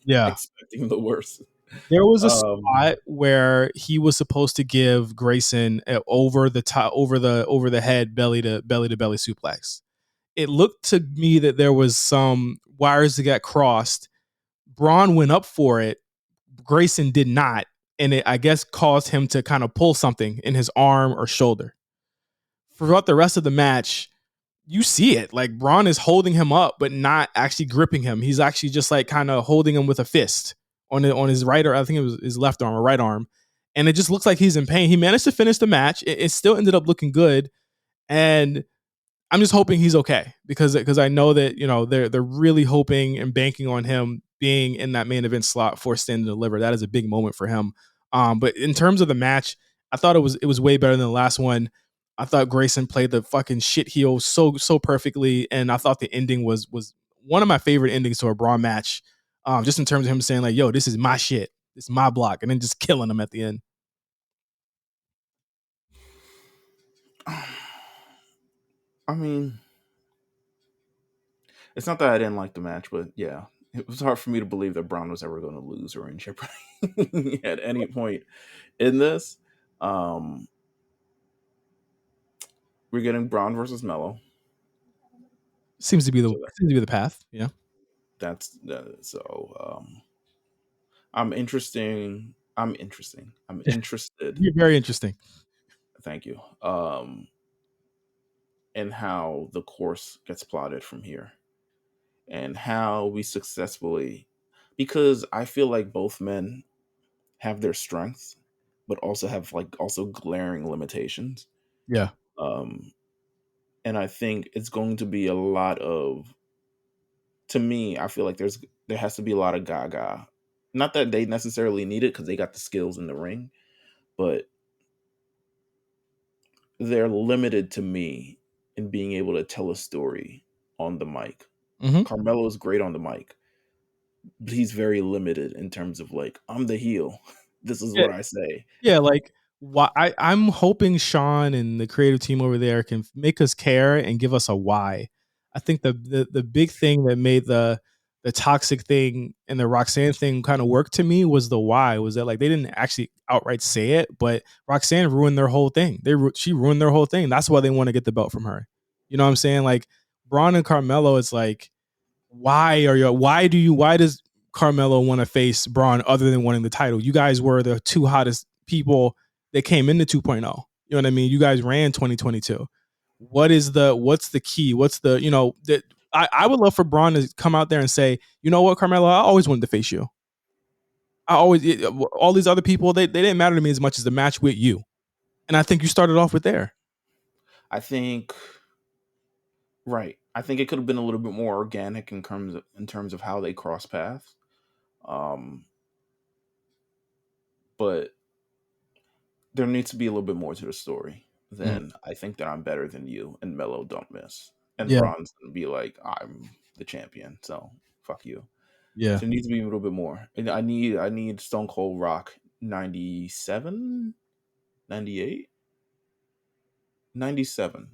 [SPEAKER 2] expecting the worst.
[SPEAKER 1] There was a spot where he was supposed to give Grayson over the head belly to belly suplex. It looked to me that there was some wires that got crossed. Braun went up for it. Grayson did not. And it, I guess, caused him to kind of pull something in his arm or shoulder. Throughout the rest of the match, you see it. Like, Braun is holding him up, but not actually gripping him. He's actually just like kind of holding him with a fist on his right, or I think it was his left arm or right arm. And it just looks like he's in pain. He managed to finish the match. It still ended up looking good. And I'm just hoping he's okay, because I know that they're really hoping and banking on him being in that main event slot for Stand and Deliver. That is a big moment for him. But in terms of the match, I thought it was way better than the last one. I thought Grayson played the fucking shit heel so perfectly, and I thought the ending was one of my favorite endings to a Braun match. Just in terms of him saying like, "Yo, this is my shit, this is my block," and then just killing him at the end.
[SPEAKER 2] I mean, it's not that I didn't like the match, but yeah, it was hard for me to believe that Braun was ever going to lose or in jeopardy at any point in this. Um, we're getting Braun versus Mello.
[SPEAKER 1] Seems to be
[SPEAKER 2] So
[SPEAKER 1] the path. Yeah,
[SPEAKER 2] that's that. So I'm interesting. I'm interesting. I'm interested.
[SPEAKER 1] you're very interesting.
[SPEAKER 2] Thank you. And how the course gets plotted from here, and how we successfully, because I feel like both men have their strengths, but also have like also glaring limitations.
[SPEAKER 1] Yeah.
[SPEAKER 2] Um, and I think it's going to be a lot of, to me, I feel like there has to be a lot of gaga. Not that they necessarily need it because they got the skills in the ring, but they're limited to me in being able to tell a story on the mic.
[SPEAKER 1] Mm-hmm.
[SPEAKER 2] Carmelo is great on the mic, but he's very limited in terms of like, I'm the heel. This is
[SPEAKER 1] Yeah,
[SPEAKER 2] what I say.
[SPEAKER 1] yeah. Like, why I'm hoping Sean and the creative team over there can make us care and give us a why. I think the big thing that made the toxic thing and the Roxanne thing kind of work to me was the why. Was that like they didn't actually outright say it, but Roxanne ruined their whole thing. She ruined their whole thing. That's why they want to get the belt from her. You know what I'm saying? Like Braun and Carmelo, it's like why does Carmelo want to face Braun other than winning the title? You guys were the two hottest people that came into 2.0. You know what I mean? You guys ran 2022. What's the key? What's the, that I would love for Braun to come out there and say, you know what, Carmelo, I always wanted to face you. All these other people, they didn't matter to me as much as the match with you. And I think you started off with there.
[SPEAKER 2] I think Right. I think it could have been a little bit more organic in terms of how they cross paths. Um, but there needs to be a little bit more to the story
[SPEAKER 1] Mm.
[SPEAKER 2] than I think that I'm better than you and Mello don't miss. And
[SPEAKER 1] Yeah.
[SPEAKER 2] Braun's gonna be like, I'm the champion, so fuck you.
[SPEAKER 1] Yeah.
[SPEAKER 2] So it needs to be a little bit more. And I need Stone Cold Rock 97, 98, 97,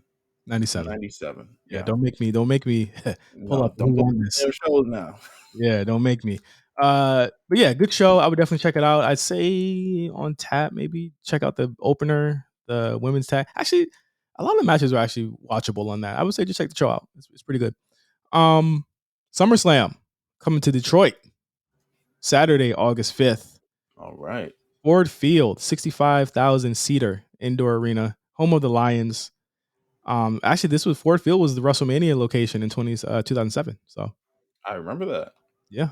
[SPEAKER 1] 97.
[SPEAKER 2] 97.
[SPEAKER 1] Yeah.
[SPEAKER 2] Yeah.
[SPEAKER 1] Don't make me pull
[SPEAKER 2] No,
[SPEAKER 1] up
[SPEAKER 2] don't
[SPEAKER 1] who
[SPEAKER 2] put
[SPEAKER 1] won
[SPEAKER 2] the
[SPEAKER 1] this.
[SPEAKER 2] damn shows now.
[SPEAKER 1] Yeah, don't make me. But yeah, good show. I would definitely check it out. I'd say on tap, maybe check out the opener, the women's tag. Actually, a lot of the matches are actually watchable on that. I would say just check the show out. It's pretty good. Um, SummerSlam coming to Detroit Saturday, August 5th.
[SPEAKER 2] All right.
[SPEAKER 1] Ford Field, 65,000 seater indoor arena, home of the Lions. Actually, this was Ford Field was the WrestleMania location in 2007. So
[SPEAKER 2] I remember that.
[SPEAKER 1] yeah.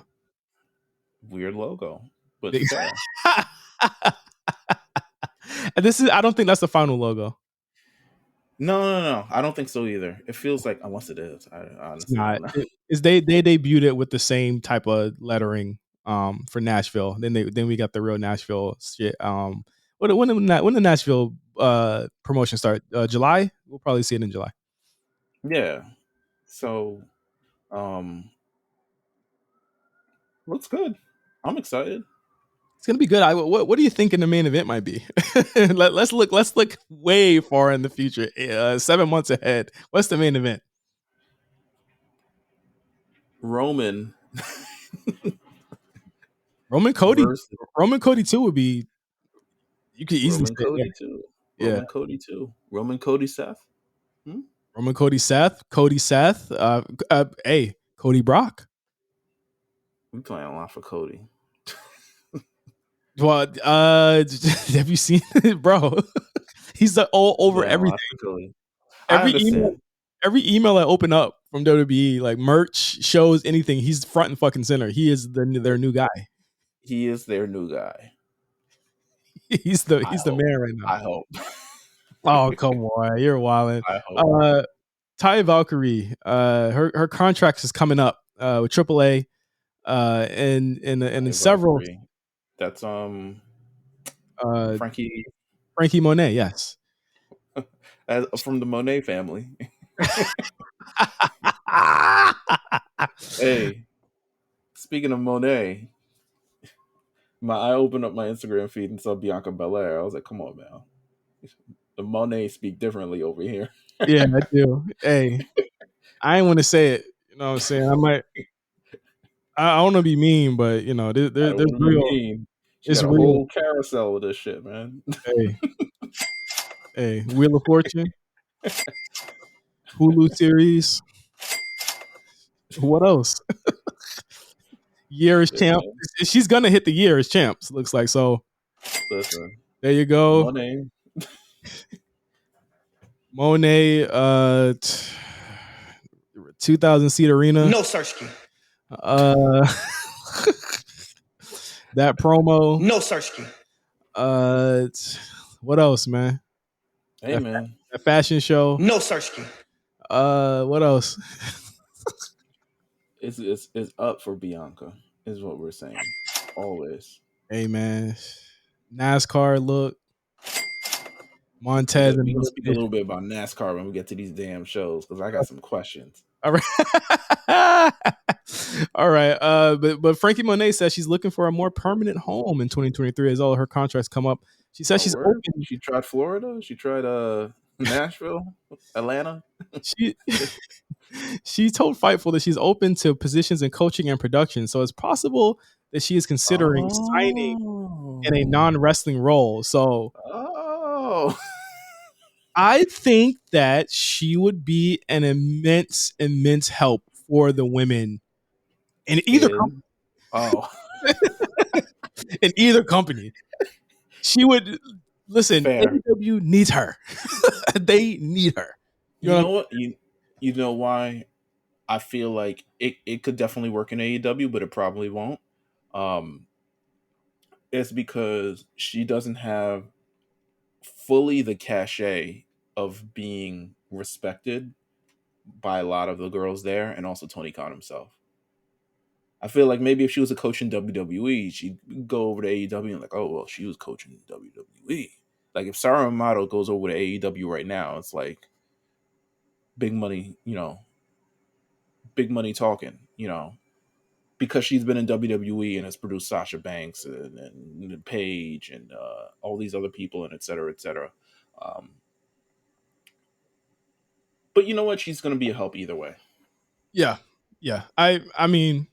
[SPEAKER 2] Weird logo, but fair.
[SPEAKER 1] And I don't think that's the final logo.
[SPEAKER 2] No. I don't think so either. It feels like, unless it is, I
[SPEAKER 1] It's
[SPEAKER 2] honestly
[SPEAKER 1] not.
[SPEAKER 2] don't know.
[SPEAKER 1] Is they debuted it with the same type of lettering for Nashville. Then we got the real Nashville shit. When the Nashville promotion start? July? We'll probably see it in July.
[SPEAKER 2] Yeah. So, um, looks good. I'm excited.
[SPEAKER 1] It's gonna be good. What do you think in the main event might be? Let's look way far in the future. 7 months ahead. What's the main event?
[SPEAKER 2] Roman
[SPEAKER 1] Roman Cody.
[SPEAKER 2] versus
[SPEAKER 1] Roman Cody 2 would be. You could easily
[SPEAKER 2] Roman
[SPEAKER 1] say it.
[SPEAKER 2] Cody too.
[SPEAKER 1] Yeah.
[SPEAKER 2] Roman Cody too. Roman Cody Seth. Hmm?
[SPEAKER 1] Roman Cody Seth. Hey, Cody Brock.
[SPEAKER 2] We playing a lot for Cody.
[SPEAKER 1] Well, have you seen it, bro? He's the all over
[SPEAKER 2] Playing a
[SPEAKER 1] everything.
[SPEAKER 2] lot for Cody. I
[SPEAKER 1] Every email,
[SPEAKER 2] understand.
[SPEAKER 1] every email I open up from WWE, like merch, shows, anything, he's front and fucking center. He is their new guy.
[SPEAKER 2] He is their new guy.
[SPEAKER 1] He's
[SPEAKER 2] I
[SPEAKER 1] the
[SPEAKER 2] hope.
[SPEAKER 1] man right now.
[SPEAKER 2] I hope.
[SPEAKER 1] Oh come on, you're wilding.
[SPEAKER 2] I hope.
[SPEAKER 1] Taya Valkyrie, her contract is coming up with AAA. and
[SPEAKER 2] Taya
[SPEAKER 1] several
[SPEAKER 2] Valkyrie. That's
[SPEAKER 1] uh
[SPEAKER 2] Frankie
[SPEAKER 1] Frankie Monet, yes.
[SPEAKER 2] from the Monet family. Hey, speaking of Monet, I opened up my Instagram feed and saw Bianca Belair. I was like, come on, man. The Monet speak differently over here.
[SPEAKER 1] Yeah, I do. Hey, I ain't want to say it. You know what I'm saying? I don't want to be mean, but
[SPEAKER 2] I don't
[SPEAKER 1] there's
[SPEAKER 2] want to be
[SPEAKER 1] real.
[SPEAKER 2] mean. She
[SPEAKER 1] It's
[SPEAKER 2] got a
[SPEAKER 1] real.
[SPEAKER 2] whole carousel of this shit, man.
[SPEAKER 1] Hey, hey, Wheel of Fortune, Hulu series. What else? Year as
[SPEAKER 2] Shit,
[SPEAKER 1] champ.
[SPEAKER 2] man.
[SPEAKER 1] She's gonna hit the year as champs. Looks like so.
[SPEAKER 2] Listen,
[SPEAKER 1] There you go,
[SPEAKER 2] Monet.
[SPEAKER 1] Monet. 2,000 seat arena.
[SPEAKER 3] No Searchkey.
[SPEAKER 1] Uh, that promo.
[SPEAKER 3] No Searchkey.
[SPEAKER 1] What else, man?
[SPEAKER 2] Hey,
[SPEAKER 1] That,
[SPEAKER 2] man.
[SPEAKER 1] that fashion show.
[SPEAKER 3] No Searchkey.
[SPEAKER 1] What else?
[SPEAKER 2] It's up for Bianca, is what we're saying. Always.
[SPEAKER 1] Hey, man. NASCAR look.
[SPEAKER 2] We
[SPEAKER 1] Montez
[SPEAKER 2] got
[SPEAKER 1] and
[SPEAKER 2] we can speak a
[SPEAKER 1] Mercedes.
[SPEAKER 2] little bit about NASCAR when we get to these damn shows because I got some questions.
[SPEAKER 1] All right. All right. But Frankie Monet says she's looking for a more permanent home in 2023 as all of her contracts come up. She says
[SPEAKER 2] Oh,
[SPEAKER 1] she's
[SPEAKER 2] word?
[SPEAKER 1] open.
[SPEAKER 2] She tried Florida. She tried Nashville, Atlanta.
[SPEAKER 1] She she told Fightful that she's open to positions in coaching and production. So it's possible that she is considering signing in a
[SPEAKER 2] Oh,
[SPEAKER 1] non-wrestling role. So
[SPEAKER 2] oh,
[SPEAKER 1] I think that she would be an immense help for the women in either
[SPEAKER 2] in oh,
[SPEAKER 1] in either company. She would listen.
[SPEAKER 2] fair.
[SPEAKER 1] AEW needs her. They need her. You
[SPEAKER 2] You
[SPEAKER 1] know what
[SPEAKER 2] know what? You know why I feel like it could definitely work in AEW, but it probably won't. Um, it's because she doesn't have fully the cachet of being respected by a lot of the girls there, and also Tony Khan himself. I feel like maybe if she was a coach in WWE, she'd go over to AEW and like, oh well, she was coaching WWE. Like if Sarah Amato goes over to AEW right now, it's like big money, big money talking, because she's been in WWE and has produced Sasha Banks and Paige and all these other people and et cetera, et cetera. Um, but you know what? She's going to be a help either way.
[SPEAKER 1] Yeah, yeah. I mean,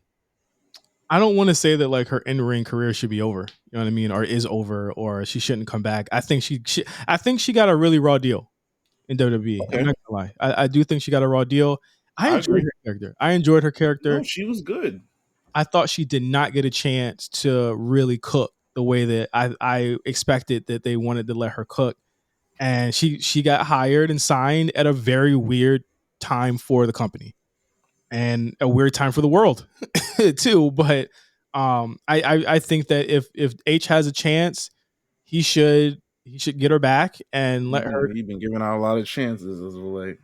[SPEAKER 1] I don't want to say that like her in ring career should be over. You know what I mean, or is over, or she shouldn't come back. I think she got a really raw deal in WWE. I'm
[SPEAKER 2] Okay,
[SPEAKER 1] not gonna lie. I do think she got a raw deal. I
[SPEAKER 2] I
[SPEAKER 1] enjoyed
[SPEAKER 2] agree.
[SPEAKER 1] her character. I enjoyed her
[SPEAKER 2] No,
[SPEAKER 1] character.
[SPEAKER 2] she was good.
[SPEAKER 1] I thought she did not get a chance to really cook the way that I expected that they wanted to let her cook. And she got hired and signed at a very weird time for the company and a weird time for the world too. But I think that if H has a chance, he should get her back and let her.
[SPEAKER 2] You've been giving out a lot of chances as of late.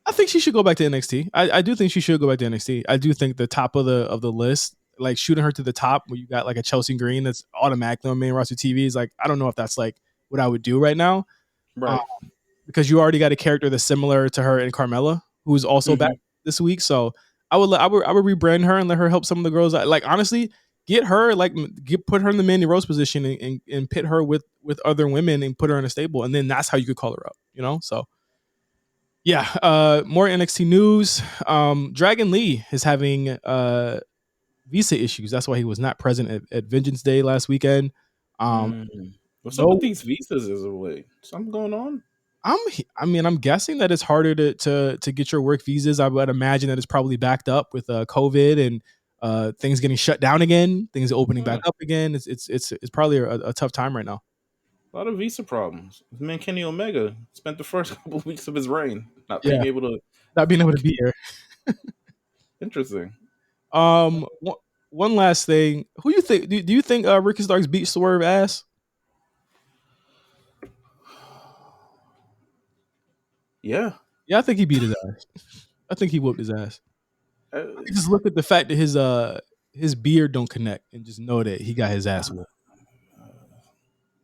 [SPEAKER 1] I think she should go back to NXT. I do think she should go back to NXT. I do think the top of the list, like shooting her to the top, where you got like a Chelsea Green that's automatically on main roster TV, is like I don't know if that's like what I would do right now, um,
[SPEAKER 2] Right.
[SPEAKER 1] because you already got a character that's similar to her in Carmella, who's also back
[SPEAKER 2] Mm-hmm.
[SPEAKER 1] this week. So I would rebrand her and let her help some of the girls. Like honestly, get her put her in the Mandy Rose position and pit her with other women and put her in a stable, and then that's how you could call her up. So. Yeah, more NXT news. Dragon Lee is having visa issues. That's why he was not present at Vengeance Day last weekend. Um,
[SPEAKER 2] What's up with
[SPEAKER 1] no,
[SPEAKER 2] these visas as of late? Something going on?
[SPEAKER 1] I mean, I'm guessing that it's harder to get your work visas. I would imagine that it's probably backed up with COVID and things getting shut down again, things opening back
[SPEAKER 2] Yeah,
[SPEAKER 1] up again. It's probably a tough time right now.
[SPEAKER 2] a lot of visa problems. This man Kenny Omega spent the first couple of weeks of his reign not being
[SPEAKER 1] Yeah,
[SPEAKER 2] able to.
[SPEAKER 1] not being able to be here.
[SPEAKER 2] Interesting.
[SPEAKER 1] One last thing. Who you think? Do you think Ricky Starks beat Swerve ass?
[SPEAKER 2] Yeah.
[SPEAKER 1] Yeah, I think he beat his ass. I think he whooped his ass.
[SPEAKER 2] Uh,
[SPEAKER 1] I just look at the fact that his his beard don't connect, and just know that he got his ass whooped.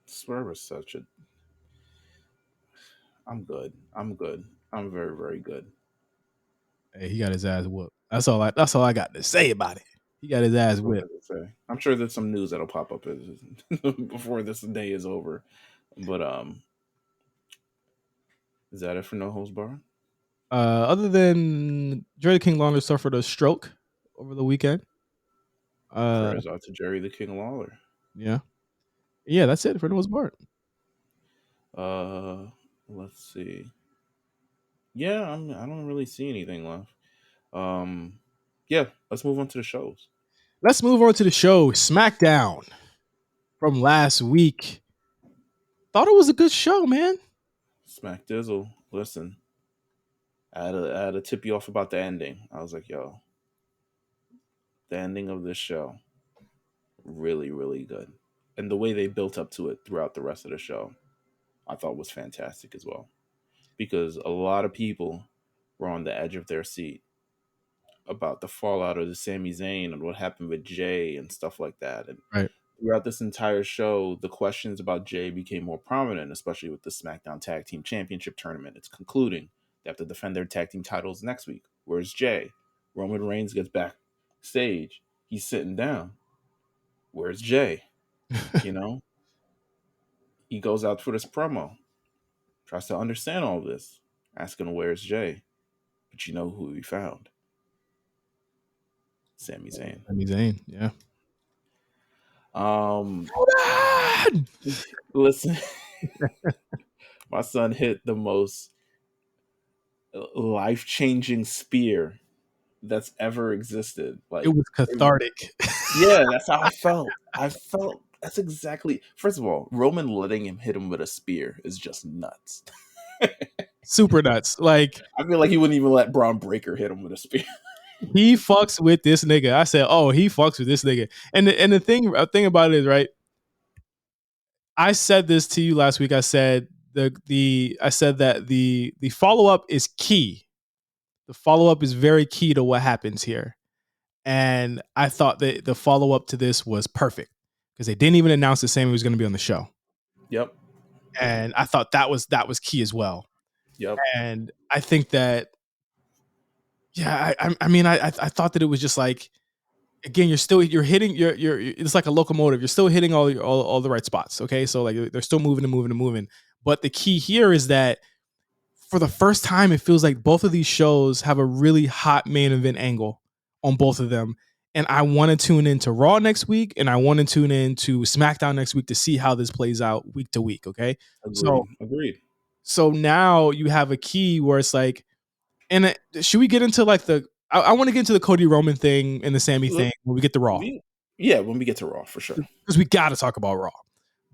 [SPEAKER 2] Swerve is such a. I'm good. I'm good. I'm very, very good.
[SPEAKER 1] Hey, he got his ass whooped. That's all I got to say about it. He got his ass
[SPEAKER 2] That's what I
[SPEAKER 1] whipped.
[SPEAKER 2] have to say. I'm sure there's some news that'll pop up before this day is over. But is that it for No Holds Barred?
[SPEAKER 1] Other than Dre King Lawler suffered a stroke over the weekend.
[SPEAKER 2] Prayers out to Jerry the King Lawler.
[SPEAKER 1] Yeah, yeah, that's it for the most part.
[SPEAKER 2] Uh, let's see. Yeah, I don't really see anything left. Um, yeah, let's move on to the shows.
[SPEAKER 1] Let's move on to the show. Smackdown from last week. Thought it was a good show, man.
[SPEAKER 2] Smack Dizzle. Listen, I had to tip you off about the ending. I was like, yo, the ending of this show, really, really good. And the way they built up to it throughout the rest of the show, I thought was fantastic as well. Because a lot of people were on the edge of their seat about the fallout of the Sami Zayn and what happened with Jay and stuff like that. And
[SPEAKER 1] Right.
[SPEAKER 2] throughout this entire show, the questions about Jay became more prominent, especially with the SmackDown Tag Team Championship tournament. It's concluding. They have to defend their tag team titles next week. Where's Jay? Roman Reigns gets backstage. He's sitting down. Where's Jay? You know, he goes out for this promo, tries to understand all this, asking where's Jay. But you know who he found? Sami Zayn.
[SPEAKER 1] Sami Zayn, yeah.
[SPEAKER 2] Um,
[SPEAKER 1] Hold on!
[SPEAKER 2] listen, my son hit the most life-changing spear that's ever existed.
[SPEAKER 1] It
[SPEAKER 2] Like,
[SPEAKER 1] was cathartic.
[SPEAKER 2] yeah, that's how I felt. I felt that's exactly. First of all, Roman letting him hit him with a spear is just nuts.
[SPEAKER 1] Super nuts. Like,
[SPEAKER 2] I feel like he wouldn't even let Braun Breaker hit him with a spear.
[SPEAKER 1] he fucks with this nigga. I said, oh, he fucks with this nigga. And the thing about it is, right, I said this to you last week. I said I said that the follow-up is key. The follow-up is very key to what happens here. And I thought that the follow-up to this was perfect because they didn't even announce that Sammy was going to be on the show.
[SPEAKER 2] Yep.
[SPEAKER 1] And I thought that was key as well.
[SPEAKER 2] Yep.
[SPEAKER 1] And I think that, yeah, I mean, I thought that it was just like, again, you're hitting you're it's like a locomotive. You're still hitting all the right spots. Okay, so like they're still moving and moving and moving. But the key here is that for the first time, it feels like both of these shows have a really hot main event angle on both of them. And I want to tune into Raw next week, and I want to tune into SmackDown next week to see how this plays out week to week. Okay,
[SPEAKER 2] Agreed.
[SPEAKER 1] so now you have a key where it's like, and should we get into like I want to get into the Cody Roman thing and the Sammy thing when we get to Raw.
[SPEAKER 2] Yeah, when we get to Raw, for sure.
[SPEAKER 1] Because we got to talk about Raw.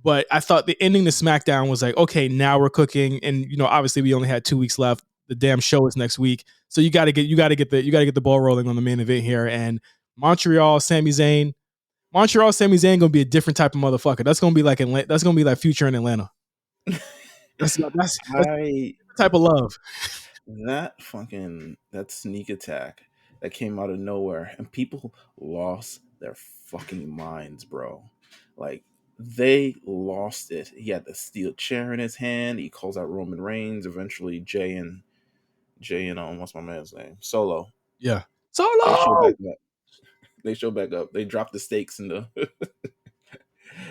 [SPEAKER 1] But I thought the ending to SmackDown was like, okay, now we're cooking, and obviously we only had 2 weeks left. The damn show is next week, so you got to get the ball rolling on the main event here. And Montreal Sami Zayn gonna be a different type of motherfucker. That's gonna be like Future in Atlanta. That's the type of love.
[SPEAKER 2] That sneak attack that came out of nowhere, and people lost their fucking minds, bro. Like, they lost it. He had the steel chair in his hand. He calls out Roman Reigns. Eventually, Jay and what's my man's name? Solo.
[SPEAKER 1] Yeah,
[SPEAKER 2] They show
[SPEAKER 1] Solo.
[SPEAKER 2] back up. They drop the steaks and the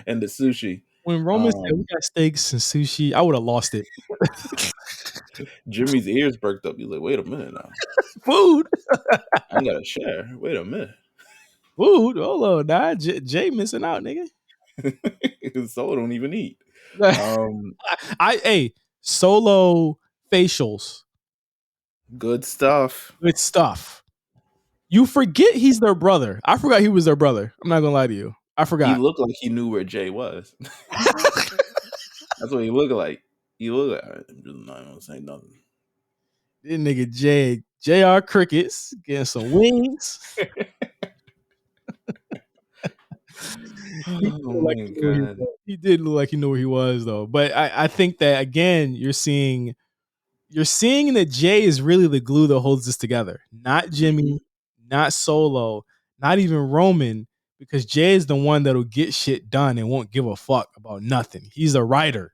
[SPEAKER 2] and the sushi.
[SPEAKER 1] When Roman said we got steaks and sushi, I would have lost it.
[SPEAKER 2] Jimmy's ears perked up. He's like, wait a minute now.
[SPEAKER 1] Food.
[SPEAKER 2] I gotta share. Wait a minute.
[SPEAKER 1] Food. Hold on, nah. Jay missing out, nigga.
[SPEAKER 2] Solo don't even eat.
[SPEAKER 1] Solo facials.
[SPEAKER 2] Good stuff.
[SPEAKER 1] Good stuff. You forget he's their brother. I forgot he was their brother. I'm not gonna lie to you. I forgot.
[SPEAKER 2] He looked like he knew where Jay was. That's what he looked like. He looked like, I'm just not gonna say nothing.
[SPEAKER 1] This nigga JR Crickets getting some wings. He did look like he knew where he was though. But I think that again, you're seeing that Jay is really the glue that holds this together. Not Jimmy, not Solo, not even Roman, because Jay is the one that'll get shit done and won't give a fuck about nothing. He's a writer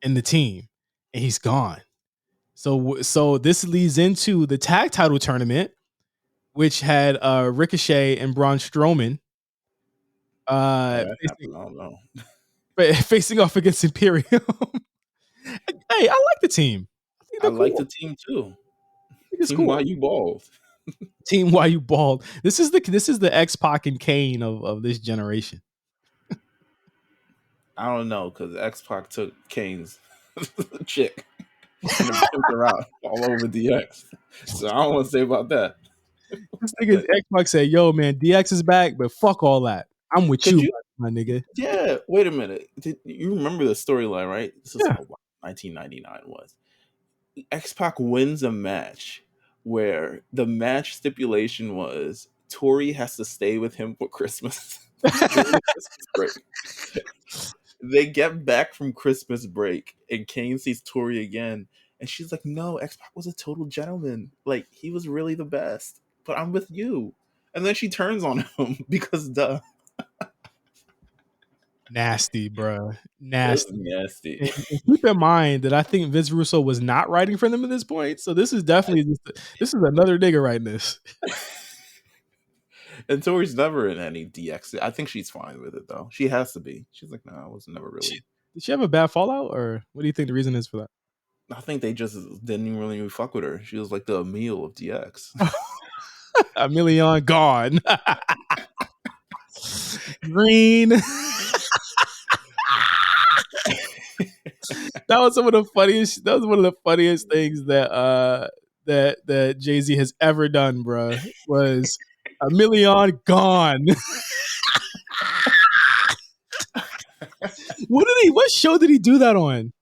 [SPEAKER 1] in the team, and he's gone. So this leads into the tag title tournament, which had Ricochet and Braun Strowman
[SPEAKER 2] That
[SPEAKER 1] facing,
[SPEAKER 2] happened. I don't know.
[SPEAKER 1] facing off against Imperium. Hey, I like the team. I think
[SPEAKER 2] I
[SPEAKER 1] they're
[SPEAKER 2] like
[SPEAKER 1] cool.
[SPEAKER 2] the team too.
[SPEAKER 1] I think it's
[SPEAKER 2] Team
[SPEAKER 1] cool.
[SPEAKER 2] Why You Bald.
[SPEAKER 1] Team Why You Bald. This is the X Pac and Kane of this generation.
[SPEAKER 2] I don't know because X Pac took Kane's chick and then pimped her out all over DX. So I don't want to say about that.
[SPEAKER 1] This nigga
[SPEAKER 2] But
[SPEAKER 1] X Pac said, "Yo, man, DX is back, but fuck all that. I'm with
[SPEAKER 2] could
[SPEAKER 1] you,
[SPEAKER 2] you?
[SPEAKER 1] my nigga."
[SPEAKER 2] Yeah. Wait a minute. You remember the storyline, right? This is
[SPEAKER 1] Yeah.
[SPEAKER 2] how 1999 was. X Pac wins a match where the match stipulation was Tori has to stay with him for Christmas during the Christmas break. They get back from Christmas break and Kane sees Tori again. And she's like, no, X Pac was a total gentleman. Like, he was really the best. But I'm with you. And then she turns on him because, duh.
[SPEAKER 1] Nasty, bro.
[SPEAKER 2] That's
[SPEAKER 1] Nasty.
[SPEAKER 2] nasty.
[SPEAKER 1] And keep in mind that I think Vince Russo was not writing for them at this point. So this is definitely this is another nigga writing this.
[SPEAKER 2] And Tori's never in any DX. I think she's fine with it, though. She has to be. She's like, no, I was never really.
[SPEAKER 1] Did she have a bad fallout, or what do you think the reason is for that?
[SPEAKER 2] I think they just didn't really fuck with her. She was like the meal of DX.
[SPEAKER 1] A million gone. Green. That was one of the funniest. That was one of the funniest things that Jay-Z has ever done, bro. Was a million gone. What show did he do that on?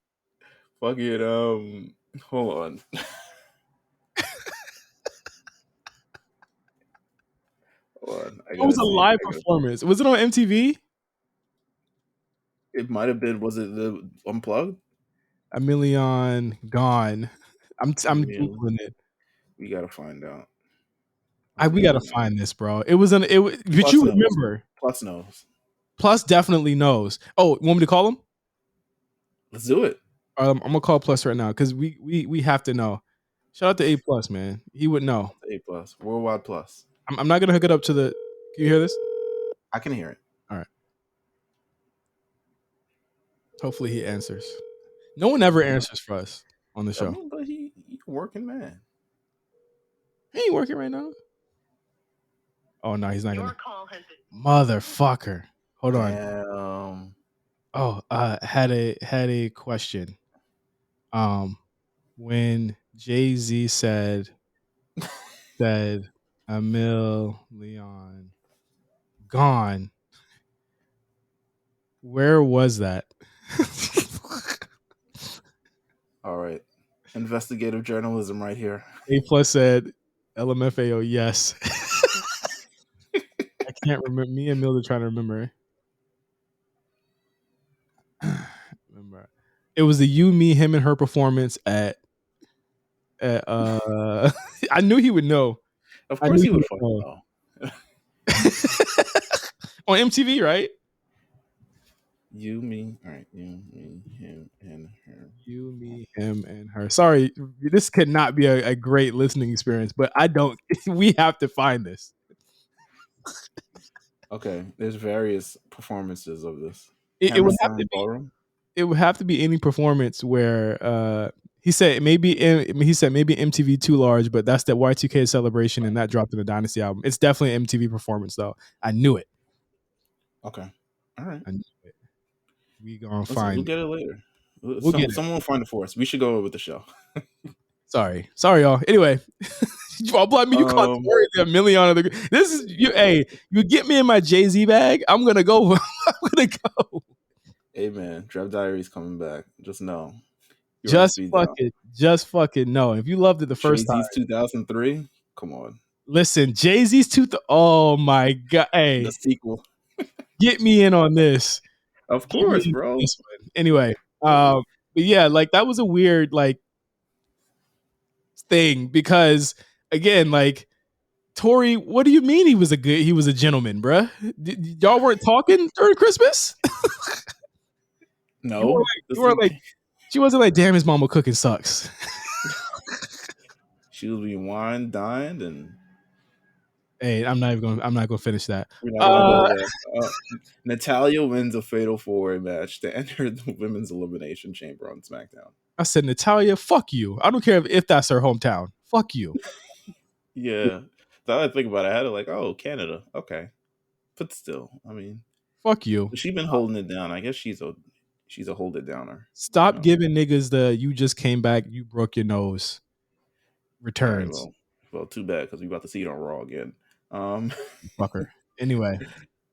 [SPEAKER 2] Fucking hold on. Hold on.
[SPEAKER 1] It was a live performance. Was it on MTV?
[SPEAKER 2] It might have been. Was it the Unplugged?
[SPEAKER 1] A million gone. I'm
[SPEAKER 2] Man,
[SPEAKER 1] googling it.
[SPEAKER 2] we gotta find out.
[SPEAKER 1] We gotta find this, bro. It was but
[SPEAKER 2] Plus
[SPEAKER 1] you
[SPEAKER 2] knows.
[SPEAKER 1] remember?
[SPEAKER 2] Plus knows.
[SPEAKER 1] Plus definitely knows. Oh, want me to call him?
[SPEAKER 2] Let's do it.
[SPEAKER 1] I'm gonna call Plus right now because we have to know. Shout out to A Plus, man. He would know.
[SPEAKER 2] A plus. Worldwide plus.
[SPEAKER 1] I'm not gonna hook it up to the. Can you hear this?
[SPEAKER 2] I can hear it.
[SPEAKER 1] All right. Hopefully he answers. No one ever answers for us on the show.
[SPEAKER 2] I mean, but he's a working man.
[SPEAKER 1] He ain't working right now. Oh no, he's not gonna. Motherfucker. Hold on. Oh, had a question. When Jay-Z said a million gone, where was that?
[SPEAKER 2] All right. Investigative journalism right here.
[SPEAKER 1] A Plus said LMFAO, yes. I can't remember. Me and Milda trying to remember. It was the you, me, him, and her performance at I knew he would know.
[SPEAKER 2] Of course he would fucking know.
[SPEAKER 1] On MTV, right?
[SPEAKER 2] You, me, all right. You, me, him, and her.
[SPEAKER 1] You, me, him, and her. Sorry, this could not be a great listening experience, but I don't. We have to find this.
[SPEAKER 2] Okay, there's various performances of this.
[SPEAKER 1] It would have to be.
[SPEAKER 2] Ballroom?
[SPEAKER 1] It would have to be any performance where he said maybe MTV Too Large, but that's that Y2K celebration, and that dropped in the Dynasty album. It's definitely an MTV performance, though. I knew it.
[SPEAKER 2] Okay, all right.
[SPEAKER 1] I knew it. We gonna find.
[SPEAKER 2] We'll get it later. Someone will find it for us. We should go over with the show.
[SPEAKER 1] Sorry, y'all. Anyway, you called Tori a million of the. This is you. Hey, you get me in my Jay-Z bag. I'm gonna go. I'm gonna go.
[SPEAKER 2] Hey man, Drev Diary's coming back. Just know.
[SPEAKER 1] Just fucking know. If you loved it the first time,
[SPEAKER 2] Jay-Z's 2003. Come on.
[SPEAKER 1] Listen, Jay-Z's oh my god. Hey,
[SPEAKER 2] the sequel.
[SPEAKER 1] Get me in on this.
[SPEAKER 2] Of course, bro.
[SPEAKER 1] Anyway, but yeah, like that was a weird like thing because again, like Tori, what do you mean he was a gentleman, bruh? Y'all weren't talking during Christmas? You were
[SPEAKER 2] No,
[SPEAKER 1] like, she wasn't like, damn, his mama cooking sucks.
[SPEAKER 2] she was being wine dined, and
[SPEAKER 1] Hey, I'm not gonna finish that.
[SPEAKER 2] we're not gonna go there. Natalya wins a fatal 4-way match to enter the women's elimination chamber on SmackDown.
[SPEAKER 1] I said, Natalya, fuck you. I don't care if that's her hometown. Fuck you.
[SPEAKER 2] Yeah, the other thing about it, I had it like, oh, Canada, okay, but still, I mean,
[SPEAKER 1] Fuck you.
[SPEAKER 2] she's been holding it down. I guess she's a hold it downer.
[SPEAKER 1] Stop giving niggas the you just came back, you broke your nose
[SPEAKER 2] All right,
[SPEAKER 1] returns.
[SPEAKER 2] well, too bad because we about to see it on Raw again.
[SPEAKER 1] Fucker. Anyway,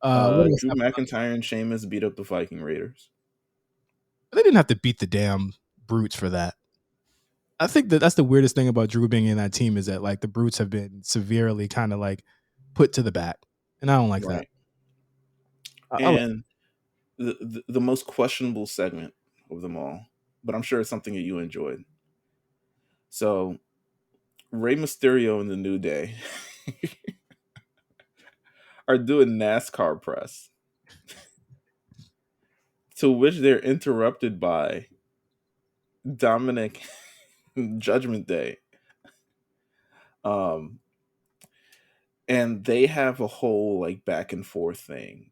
[SPEAKER 1] what else
[SPEAKER 2] Drew
[SPEAKER 1] happened?
[SPEAKER 2] McIntyre and Sheamus beat up the Viking Raiders.
[SPEAKER 1] They didn't have to beat the damn brutes for that. I think that's the weirdest thing about Drew being in that team is that like the brutes have been severely kind of like put to the back, and I don't like that.
[SPEAKER 2] And the most questionable segment of them all, but I'm sure it's something that you enjoyed. So, Rey Mysterio and the New Day are doing NASCAR press, to which they're interrupted by Dominic Judgment Day. And they have a whole like back and forth thing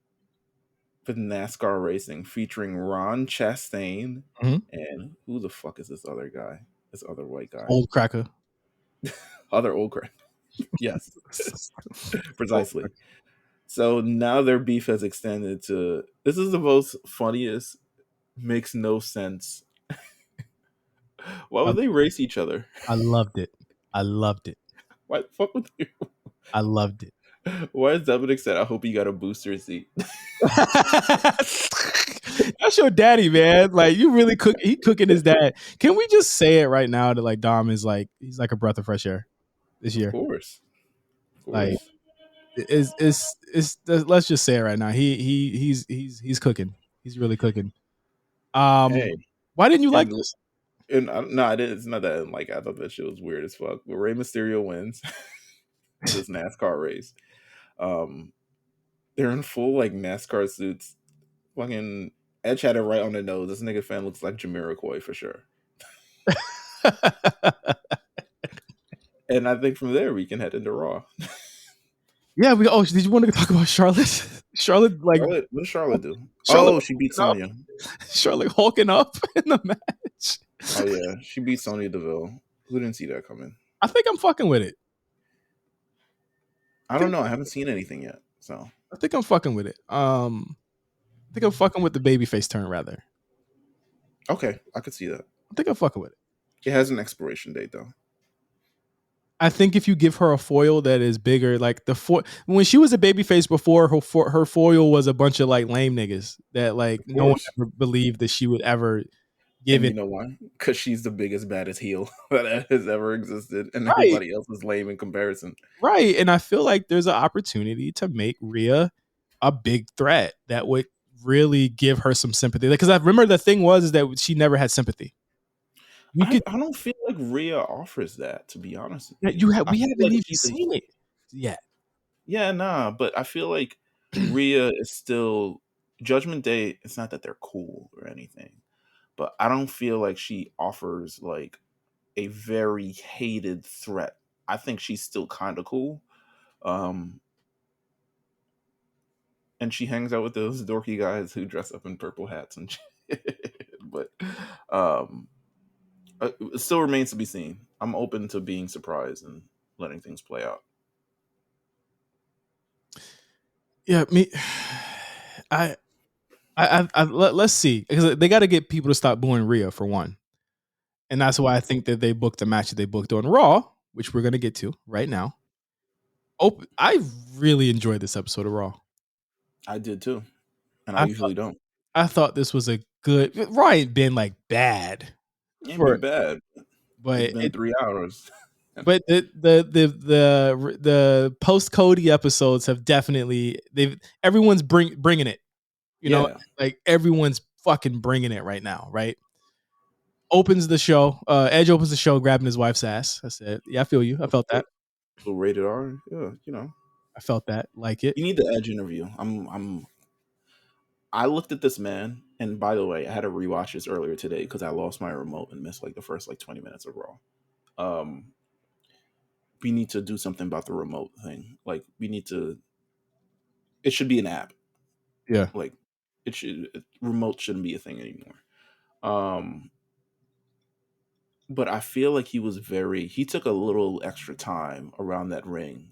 [SPEAKER 2] with NASCAR racing featuring Ron Chastain and who the fuck is this other guy? This other white guy.
[SPEAKER 1] Old cracker.
[SPEAKER 2] Other old cracker. Yes. Precisely. So now their beef has extended to this is the most funniest, makes no sense. Why would they race each other?
[SPEAKER 1] I loved it.
[SPEAKER 2] Why the fuck would they?
[SPEAKER 1] I loved it.
[SPEAKER 2] Why is Dominic said, I hope you got a booster seat?
[SPEAKER 1] That's your daddy, man. Like you really he cooking his dad. Can we just say it right now that like Dom is like he's like a breath of fresh air this year?
[SPEAKER 2] Of course.
[SPEAKER 1] Like it's let's just say it right now. He's cooking. He's really cooking.
[SPEAKER 2] Hey,
[SPEAKER 1] why didn't you like this?
[SPEAKER 2] And no, I didn't. It's not that. Like I thought that shit was weird as fuck. But Rey Mysterio wins this NASCAR race. They're in full like NASCAR suits. Fucking Edge had it right on the nose. This nigga fan looks like Jamiroquai for sure. And I think from there we can head into Raw.
[SPEAKER 1] Yeah, did you want to talk about Charlotte? Charlotte,
[SPEAKER 2] what did Charlotte do? She beat Sonya.
[SPEAKER 1] Charlotte hulking up in the match.
[SPEAKER 2] Oh yeah, she beat Sonya Deville. Who didn't see that coming?
[SPEAKER 1] I think I'm fucking with it.
[SPEAKER 2] I don't know. I haven't seen anything yet, so
[SPEAKER 1] I think I'm fucking with it. I think I'm fucking with the babyface turn rather.
[SPEAKER 2] Okay, I could see that.
[SPEAKER 1] I think I'm fucking with it.
[SPEAKER 2] It has an expiration date though.
[SPEAKER 1] I think if you give her a foil that is bigger, like when she was a babyface before, her foil was a bunch of like lame niggas that like no one ever believed that she would ever give it.
[SPEAKER 2] You know why? Because she's the biggest, baddest heel that has ever existed, and everybody else is lame in comparison.
[SPEAKER 1] Right, and I feel like there's an opportunity to make Rhea a big threat that would really give her some sympathy. Because I remember the thing was that she never had sympathy.
[SPEAKER 2] I don't feel like Rhea offers that, to be honest.
[SPEAKER 1] We haven't even seen it yet.
[SPEAKER 2] Yeah, nah, but I feel like Rhea is still Judgment Day. It's not that they're cool or anything, but I don't feel like she offers like a very hated threat. I think she's still kind of cool. And she hangs out with those dorky guys who dress up in purple hats and shit. But it still remains to be seen. I'm open to being surprised and letting things play out.
[SPEAKER 1] Yeah, let's see, because they got to get people to stop booing Rhea for one, and that's why I think that they booked the match that they booked on Raw, which we're gonna get to right now. I really enjoyed this episode of Raw.
[SPEAKER 2] I did too, and I usually don't.
[SPEAKER 1] I thought this was a good. Raw ain't been like bad.
[SPEAKER 2] It ain't been bad,
[SPEAKER 1] but
[SPEAKER 2] it's been 3 hours.
[SPEAKER 1] But the post Cody episodes have definitely everyone's bringing it, you know, like everyone's fucking bringing it right now, right? Opens the show, Edge opens the show, grabbing his wife's ass. I said, yeah, I feel you. I felt that.
[SPEAKER 2] So rated R, yeah, you know.
[SPEAKER 1] I felt that, like it.
[SPEAKER 2] You need the Edge interview. I looked at this man, and by the way, I had to rewatch this earlier today because I lost my remote and missed like the first like 20 minutes of Raw. Um, we need to do something about the remote thing. Like we need to. It should be an app.
[SPEAKER 1] Yeah.
[SPEAKER 2] Like remote shouldn't be a thing anymore. Um, but I feel like he took a little extra time around that ring,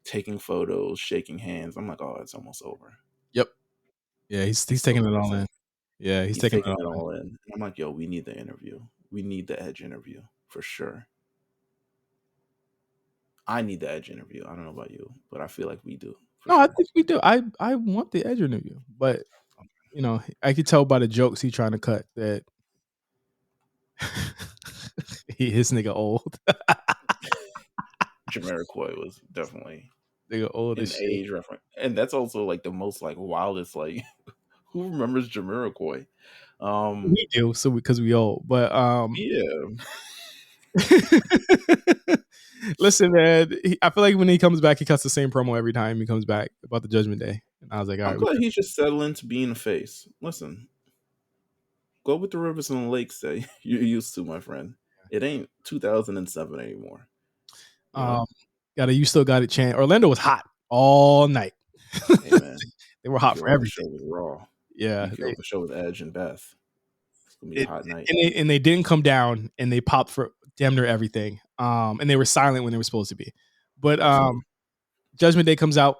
[SPEAKER 2] taking photos, shaking hands. I'm like, oh, it's almost over.
[SPEAKER 1] Yep. Yeah, he's
[SPEAKER 2] So
[SPEAKER 1] taking
[SPEAKER 2] what
[SPEAKER 1] it
[SPEAKER 2] do I
[SPEAKER 1] all
[SPEAKER 2] say?
[SPEAKER 1] in. Yeah, he's
[SPEAKER 2] He's
[SPEAKER 1] taking it
[SPEAKER 2] taking
[SPEAKER 1] all
[SPEAKER 2] it
[SPEAKER 1] in.
[SPEAKER 2] all in. And I'm like, yo, we need the interview. We need the Edge interview for sure. I need the Edge interview. I don't know about you, but I feel like we do for
[SPEAKER 1] No, I
[SPEAKER 2] sure.
[SPEAKER 1] think we do. I want the Edge interview, but you know, I could tell by the jokes he's trying to cut that his nigga old.
[SPEAKER 2] Jamiroquai was definitely
[SPEAKER 1] Nigga old as
[SPEAKER 2] an
[SPEAKER 1] shit.
[SPEAKER 2] age reference, and that's also like the most like wildest like who remembers Jamiroquai?
[SPEAKER 1] We do, so because we old. But
[SPEAKER 2] Yeah,
[SPEAKER 1] listen, man, I feel like when he comes back, he cuts the same promo every time he comes back about the Judgment Day. And I was like, all
[SPEAKER 2] I'm
[SPEAKER 1] right, we
[SPEAKER 2] glad
[SPEAKER 1] good.
[SPEAKER 2] he's just settling to being a face. Listen, go with the rivers and the lakes that you're used to, my friend. It ain't 2007 anymore. You know,
[SPEAKER 1] Um, got a you still got it chant. Orlando was hot all night.
[SPEAKER 2] hey man,
[SPEAKER 1] They were
[SPEAKER 2] he
[SPEAKER 1] hot for
[SPEAKER 2] killed the
[SPEAKER 1] everything.
[SPEAKER 2] show with Raw.
[SPEAKER 1] Yeah,
[SPEAKER 2] He killed the show with Edge and Beth. It's gonna be a
[SPEAKER 1] it,
[SPEAKER 2] hot night.
[SPEAKER 1] and they didn't come down and they popped for damn near everything. And they were silent when they were supposed to be. But
[SPEAKER 2] Absolutely.
[SPEAKER 1] Judgment Day comes out.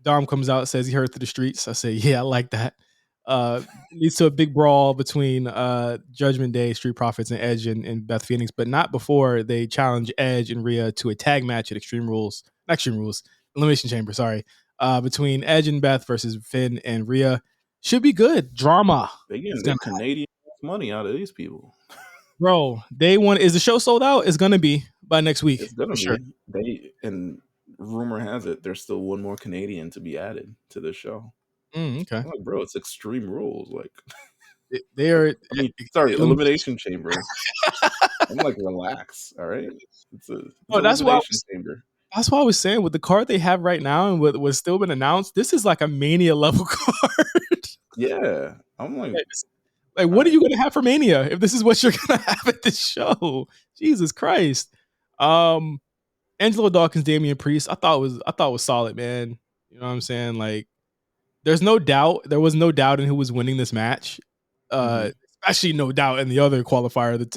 [SPEAKER 1] Dom comes out, says he heard through the streets. I say, yeah, I like that. Leads to a big brawl between Judgment Day, Street Profits, and Edge and Beth Phoenix, but not before they challenge Edge and Rhea to a tag match at Extreme Rules, Elimination Chamber, sorry, between Edge and Beth versus Finn and Rhea. Should be good. Drama
[SPEAKER 2] They
[SPEAKER 1] is
[SPEAKER 2] getting
[SPEAKER 1] gonna
[SPEAKER 2] the Canadian money out of these people.
[SPEAKER 1] bro. Day one is the show sold out? It's gonna be by next week
[SPEAKER 2] It's gonna
[SPEAKER 1] for sure.
[SPEAKER 2] be. They and rumor has it there's still one more Canadian to be added to the show.
[SPEAKER 1] Okay,
[SPEAKER 2] I'm like, bro, it's Extreme Rules. Like,
[SPEAKER 1] they are
[SPEAKER 2] I mean, sorry,
[SPEAKER 1] elimination.
[SPEAKER 2] Elimination Chamber. I'm like, relax, all right. It's
[SPEAKER 1] Oh, that's why
[SPEAKER 2] Elimination Chamber.
[SPEAKER 1] that's why I was saying with the card they have right now and with what's still been announced, this is like a Mania level card.
[SPEAKER 2] Yeah, I'm like,
[SPEAKER 1] Like,
[SPEAKER 2] all
[SPEAKER 1] what are
[SPEAKER 2] right,
[SPEAKER 1] you gonna have for Mania if this is what you're gonna have at this show? Jesus Christ. Um, Angelo Dawkins, Damian Priest, I thought was solid, man. You know what I'm saying? Like, there was no doubt in who was winning this match.
[SPEAKER 2] mm-hmm.
[SPEAKER 1] Especially no doubt in the other qualifier that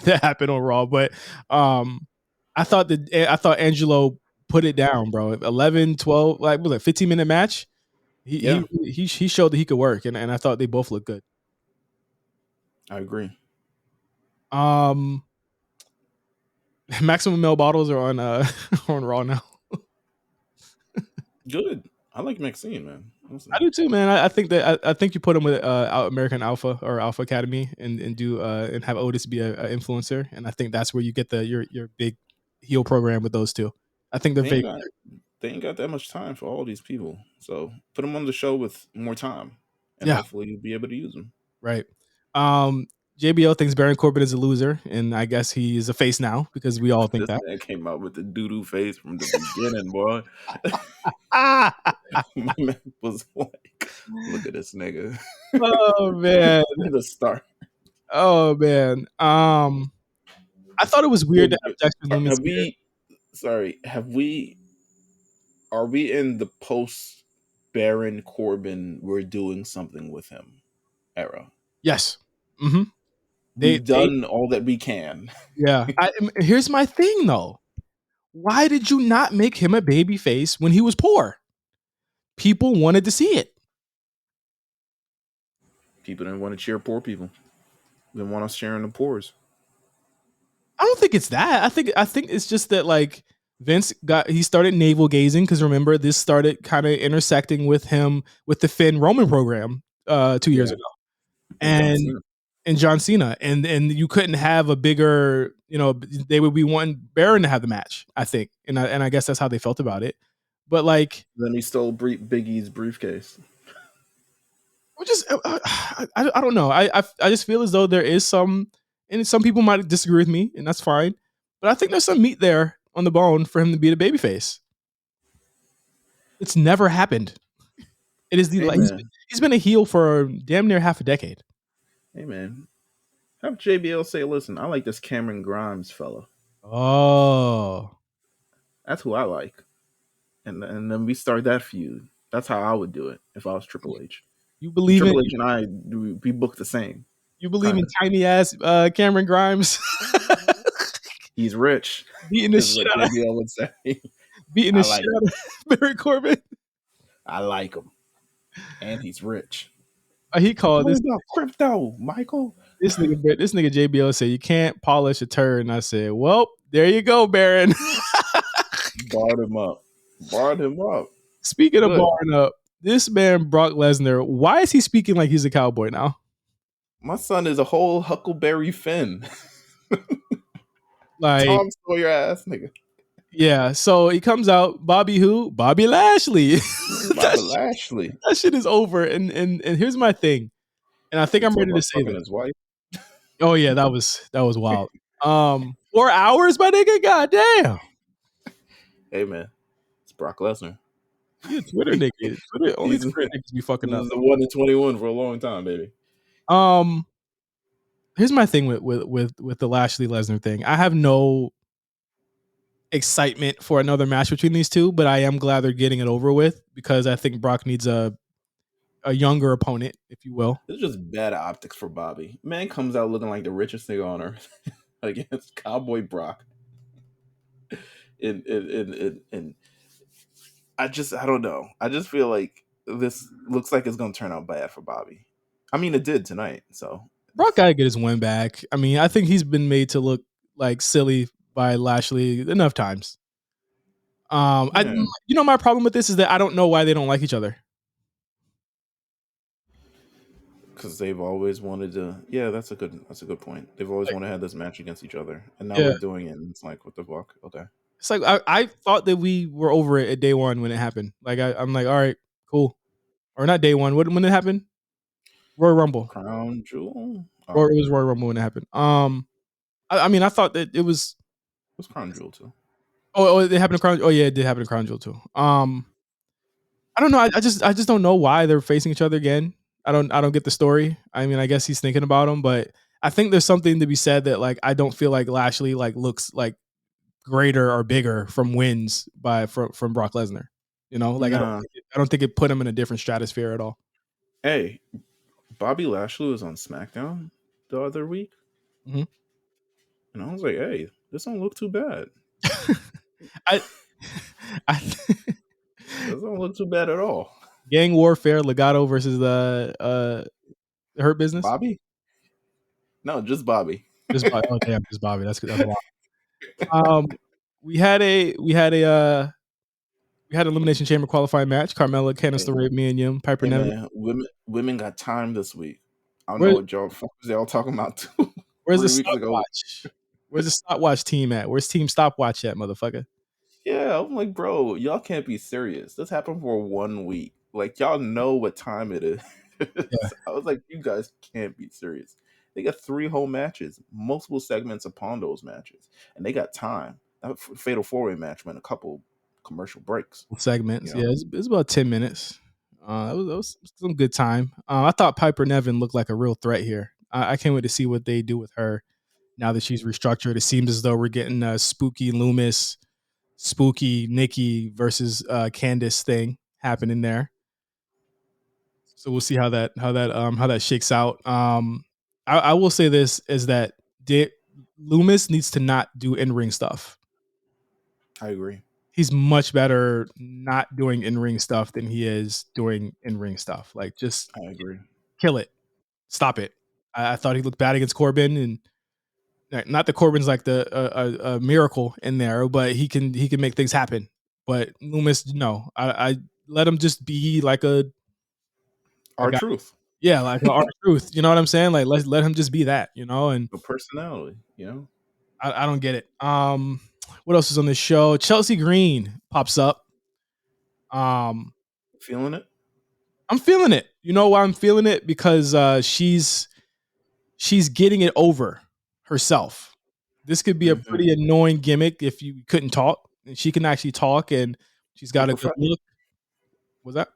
[SPEAKER 1] that happened on Raw. But I thought Angelo put it down, bro. 11, 12, like was it 15-minute match?
[SPEAKER 2] Yeah,
[SPEAKER 1] He showed that he could work, and I thought they both looked good.
[SPEAKER 2] I agree.
[SPEAKER 1] Um, Maximum Male Bottles are on on Raw now.
[SPEAKER 2] Good. I like Maxine, man.
[SPEAKER 1] I
[SPEAKER 2] Listen,
[SPEAKER 1] do too, man. I think that I think you put him with American Alpha or Alpha Academy and do and have Otis be a influencer, and I think that's where you get your big heel program with those two. I think they're
[SPEAKER 2] they ain't
[SPEAKER 1] very
[SPEAKER 2] got they ain't got that much time for all these people. So put them on the show with more time, and
[SPEAKER 1] yeah,
[SPEAKER 2] hopefully you'll be able to use them.
[SPEAKER 1] right. Um, JBL thinks Baron Corbin is a loser, and I guess he is a face now because we all think
[SPEAKER 2] This
[SPEAKER 1] that.
[SPEAKER 2] man came out with the doo doo face from the beginning, boy.
[SPEAKER 1] Ah!
[SPEAKER 2] My man was like, "Look at this nigga."
[SPEAKER 1] Oh man,
[SPEAKER 2] From the start.
[SPEAKER 1] oh man. I thought it was weird
[SPEAKER 2] Yo,
[SPEAKER 1] to have Dexter Lumis
[SPEAKER 2] have
[SPEAKER 1] here.
[SPEAKER 2] we? Sorry, have we? Are we in the post Baron Corbin? We're doing something with him era.
[SPEAKER 1] Yes. Mm-hmm.
[SPEAKER 2] We've
[SPEAKER 1] They
[SPEAKER 2] done all that we can.
[SPEAKER 1] yeah. Here's my thing though. Why did you not make him a baby face when he was poor? People wanted to see it.
[SPEAKER 2] People didn't want to cheer poor people. They want us sharing the poors.
[SPEAKER 1] I don't think it's that. I think it's just that like he started navel gazing because remember this started kind of intersecting with him with the Finn Roman program 2 years
[SPEAKER 2] Yeah,
[SPEAKER 1] ago.
[SPEAKER 2] and John
[SPEAKER 1] And
[SPEAKER 2] Cena.
[SPEAKER 1] John Cena and you couldn't have a bigger, they would be wanting Baron to have the match, I think. And I guess that's how they felt about it. But like
[SPEAKER 2] Then he stole Big E's briefcase.
[SPEAKER 1] we just I don't know. I just feel as though there is some, and some people might disagree with me, and that's fine. But I think there's some meat there on the bone for him to be the babyface. It's never happened. It is the
[SPEAKER 2] Hey man,
[SPEAKER 1] he's been a heel for damn near half a decade.
[SPEAKER 2] hey man, have JBL say, "Listen, I like this Cameron Grimes fella.
[SPEAKER 1] Oh,
[SPEAKER 2] That's who I like." And then we start that feud. That's how I would do it if I was Triple H.
[SPEAKER 1] you
[SPEAKER 2] And
[SPEAKER 1] believe in
[SPEAKER 2] Triple H and I, we book the same,
[SPEAKER 1] you believe
[SPEAKER 2] kind
[SPEAKER 1] in
[SPEAKER 2] of.
[SPEAKER 1] tiny ass Cameron Grimes
[SPEAKER 2] He's rich,
[SPEAKER 1] beating the
[SPEAKER 2] is
[SPEAKER 1] shit
[SPEAKER 2] what
[SPEAKER 1] out of
[SPEAKER 2] JBL would say.
[SPEAKER 1] beating the
[SPEAKER 2] I
[SPEAKER 1] shit
[SPEAKER 2] like him.
[SPEAKER 1] out of Baron Corbin.
[SPEAKER 2] I like him, and he's rich.
[SPEAKER 1] He
[SPEAKER 2] I'm
[SPEAKER 1] called
[SPEAKER 2] talking about crypto, Michael.
[SPEAKER 1] this nigga JBL said you can't polish a turd, and I said, well, there you go, Baron.
[SPEAKER 2] Barred him up. Barred him up.
[SPEAKER 1] Speaking of
[SPEAKER 2] Good.
[SPEAKER 1] barring up, this man Brock Lesnar, why is he speaking like he's a cowboy now?
[SPEAKER 2] My son is a whole Huckleberry Finn.
[SPEAKER 1] Like,
[SPEAKER 2] Tom Sawyer ass nigga.
[SPEAKER 1] yeah. So he comes out, Bobby who? Bobby Lashley.
[SPEAKER 2] Bobby Lashley.
[SPEAKER 1] That shit is over. And here's my thing, and I think
[SPEAKER 2] You
[SPEAKER 1] I'm
[SPEAKER 2] talk
[SPEAKER 1] ready to
[SPEAKER 2] about
[SPEAKER 1] say
[SPEAKER 2] fucking
[SPEAKER 1] this.
[SPEAKER 2] his wife.
[SPEAKER 1] Oh yeah, that was wild. 4 hours, my nigga. God damn.
[SPEAKER 2] Hey man, it's Brock Lesnar.
[SPEAKER 1] You a Twitter nigga. Only
[SPEAKER 2] He's
[SPEAKER 1] Twitter niggas be fucking up.
[SPEAKER 2] the 1 in 21 for a long time, baby.
[SPEAKER 1] Um, here's my thing with the Lashley Lesnar thing. I have no excitement for another match between these two, but I am glad they're getting it over with because I think Brock needs a younger opponent, if you will.
[SPEAKER 2] It's just bad optics for Bobby. Man comes out looking like the richest nigga on earth against Cowboy Brock. And I don't know. I just feel like this looks like it's gonna turn out bad for Bobby. I mean, it did tonight. So
[SPEAKER 1] Brock gotta get his win back. I mean, I think he's been made to look like silly by Lashley enough times. I
[SPEAKER 2] yeah,
[SPEAKER 1] my problem with this is that I don't know why they don't like each other.
[SPEAKER 2] because they've always wanted to. Yeah, that's a good point. They've always
[SPEAKER 1] Like,
[SPEAKER 2] wanted to have this match against each other, and now
[SPEAKER 1] yeah,
[SPEAKER 2] they're doing it. And it's like, what the fuck? Okay,
[SPEAKER 1] it's like I thought that we were over it at day one when it happened. Like I'm like, all right, cool, or not day one. When it happened? Royal Rumble,
[SPEAKER 2] Crown Jewel.
[SPEAKER 1] or
[SPEAKER 2] Oh,
[SPEAKER 1] it was Royal Rumble when it happened. I mean, I thought that it was.
[SPEAKER 2] what's Crown Jewel too?
[SPEAKER 1] It happened to Crown. Oh yeah, it did happen to Crown Jewel too. I don't know. I just don't know why they're facing each other again. I don't get the story. I mean, I guess he's thinking about him, but I think there's something to be said that like I don't feel like Lashley like looks like greater or bigger from wins from Brock Lesnar. You know, like
[SPEAKER 2] Nah.
[SPEAKER 1] I don't think it put him in a different stratosphere at all.
[SPEAKER 2] Hey, Bobby Lashley was on SmackDown the other week,
[SPEAKER 1] Mhm.
[SPEAKER 2] and I was like, hey, this don't look too bad.
[SPEAKER 1] I, I
[SPEAKER 2] This don't look too bad at all.
[SPEAKER 1] Gang Warfare Legato versus the Hurt Business.
[SPEAKER 2] Bobby? No, just Bobby.
[SPEAKER 1] Just Bobby. Oh damn, just Bobby. That's a lot. Um, we had a we had an elimination chamber qualifying match. Carmella, Candice
[SPEAKER 2] Hey,
[SPEAKER 1] LeRae, me and Yim, Piper
[SPEAKER 2] hey
[SPEAKER 1] Neville.
[SPEAKER 2] man, women got time this week. I don't know
[SPEAKER 1] Where
[SPEAKER 2] what y'all fuckers y'all talking about too.
[SPEAKER 1] where's the
[SPEAKER 2] 3 weeks ago.
[SPEAKER 1] stopwatch? Where's the stopwatch team at? Where's Team Stopwatch at, motherfucker?
[SPEAKER 2] Yeah, I'm like, bro, y'all can't be serious. This happened for 1 week. Like, y'all know what time it is.
[SPEAKER 1] Yeah,
[SPEAKER 2] I was like, you guys can't be serious. They got 3 whole matches, multiple segments upon those matches, and they got time. That fatal 4-way match went a couple commercial breaks. You
[SPEAKER 1] segments.
[SPEAKER 2] know,
[SPEAKER 1] Yeah, it's about 10 minutes. That was some good time. I thought Piper Nevin looked like a real threat here. I can't wait to see what they do with her now that she's restructured. It seems as though we're getting a spooky Loomis, spooky Nikki versus Candice thing happening there. So we'll see how that shakes out. I will say this is that Loomis needs to not do in ring stuff.
[SPEAKER 2] I agree.
[SPEAKER 1] He's much better not doing in ring stuff than he is doing in ring stuff. Like just
[SPEAKER 2] I agree.
[SPEAKER 1] kill it, stop it. I thought he looked bad against Corbin, and not that Corbin's like a miracle in there, but he can make things happen. But Loomis, no, I let him just be like a
[SPEAKER 2] Our
[SPEAKER 1] guy.
[SPEAKER 2] truth,
[SPEAKER 1] Yeah, like our truth. You know what I'm saying? Like let him just be that. You know, and
[SPEAKER 2] the personality.
[SPEAKER 1] I don't get it. What else is on this show? Chelsea Green pops up. Um,
[SPEAKER 2] Feeling it.
[SPEAKER 1] I'm feeling it. You know why I'm feeling it? Because she's getting it over herself. This could be a
[SPEAKER 2] Hmm.
[SPEAKER 1] pretty annoying gimmick if you couldn't talk. And she can actually talk, and she's
[SPEAKER 2] A
[SPEAKER 1] got a good
[SPEAKER 2] prof-
[SPEAKER 1] look. Was that?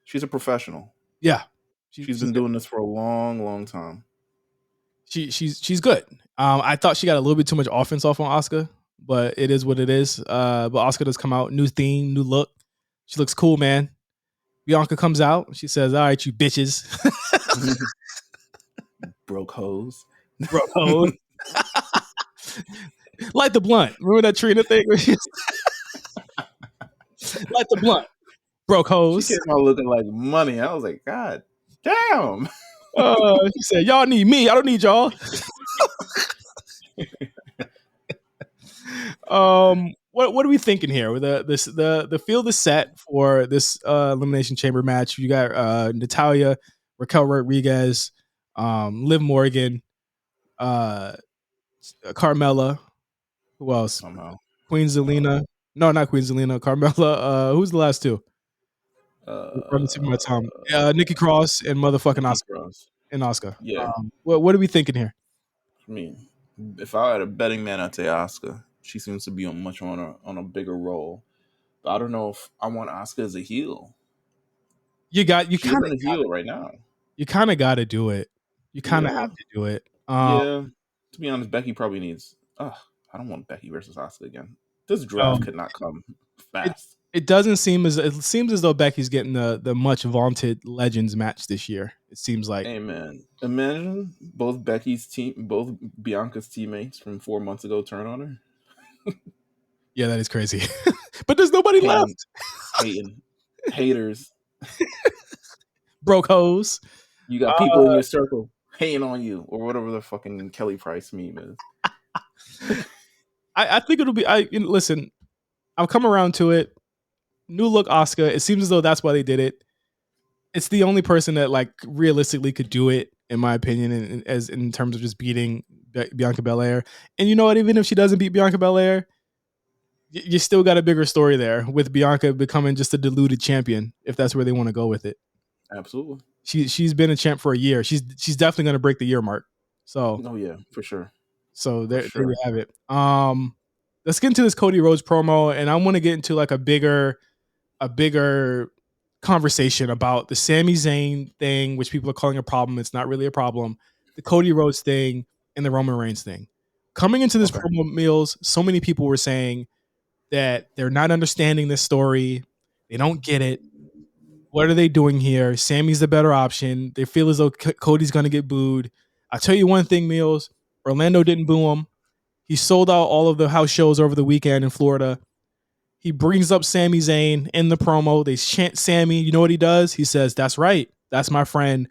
[SPEAKER 2] she's a professional.
[SPEAKER 1] Yeah,
[SPEAKER 2] She's
[SPEAKER 1] she's
[SPEAKER 2] been
[SPEAKER 1] good.
[SPEAKER 2] doing this for a long, long time.
[SPEAKER 1] She's good. I thought she got a little bit too much offense off on Asuka, but it is what it is. But Asuka does come out, new theme, new look. She looks cool, man. Bianca comes out. She says, "All right, you bitches,
[SPEAKER 2] Broke hose.
[SPEAKER 1] bro, code. Light the blunt." Remember that Trina thing? Light the blunt, broke
[SPEAKER 2] She
[SPEAKER 1] hose.
[SPEAKER 2] came out looking like money. I was like, God damn.
[SPEAKER 1] She said, "Y'all need me. I don't need y'all." What are we thinking here? With the field is set for this elimination chamber match. You got Natalia, Raquel Rodriguez, Liv Morgan, uh, Carmella. Who else?
[SPEAKER 2] Somehow.
[SPEAKER 1] Queen Zelina. No, not Queen Zelina. Carmella. Who's the last two? Run the my time. Nikki Cross and motherfucking
[SPEAKER 2] Nikki
[SPEAKER 1] Oscar
[SPEAKER 2] Cross.
[SPEAKER 1] and Oscar.
[SPEAKER 2] Yeah.
[SPEAKER 1] What are we thinking here?
[SPEAKER 2] I mean, if I had a betting man, I'd say Asuka. She seems to be on a bigger role. But I don't know if I want Asuka as a heel.
[SPEAKER 1] You
[SPEAKER 2] She isn't a heel right now.
[SPEAKER 1] kind of got to do it. You kind of
[SPEAKER 2] Yeah.
[SPEAKER 1] have to do it.
[SPEAKER 2] Yeah. To be honest, Becky probably needs. I don't want Becky versus Asuka again. This draft could not come
[SPEAKER 1] it
[SPEAKER 2] fast.
[SPEAKER 1] it doesn't seem it seems as though Becky's getting the much vaunted Legends match this year. It seems like.
[SPEAKER 2] Amen. Imagine both Bianca's teammates from 4 months ago turn on her.
[SPEAKER 1] Yeah, that is crazy. But there's nobody
[SPEAKER 2] Hating,
[SPEAKER 1] left.
[SPEAKER 2] haters.
[SPEAKER 1] Broke hose.
[SPEAKER 2] You got people in your circle hating on you, or whatever the fucking Kelly Price meme is.
[SPEAKER 1] I think it'll be. Listen. I'll come around to it. New look Oscar. It seems as though that's why they did it. It's the only person that like realistically could do it, in my opinion, as in terms of just beating Bianca Belair. And you know what? Even if she doesn't beat Bianca Belair, you still got a bigger story there with Bianca becoming just a diluted champion, if that's where they want to go with it.
[SPEAKER 2] Absolutely.
[SPEAKER 1] She's been a champ for a year. She's definitely going to break the year mark. So
[SPEAKER 2] Oh yeah, for sure.
[SPEAKER 1] there you have it. Let's get into this Cody Rhodes promo, and I want to get into like a bigger conversation about the Sami Zayn thing, which people are calling a problem. It's not really a problem. The Cody Rhodes thing and the Roman Reigns thing. Coming into this promo, Meelz, so many people were saying that they're not understanding this story. They don't get it. What are they doing here? Sammy's the better option. They feel as though Cody's going to get booed. I'll tell you one thing, Meelz. Orlando didn't boo him. He sold out all of the house shows over the weekend in Florida. He brings up Sami Zayn in the promo. They chant Sammy. You know what he does? He says, "That's right. That's my friend,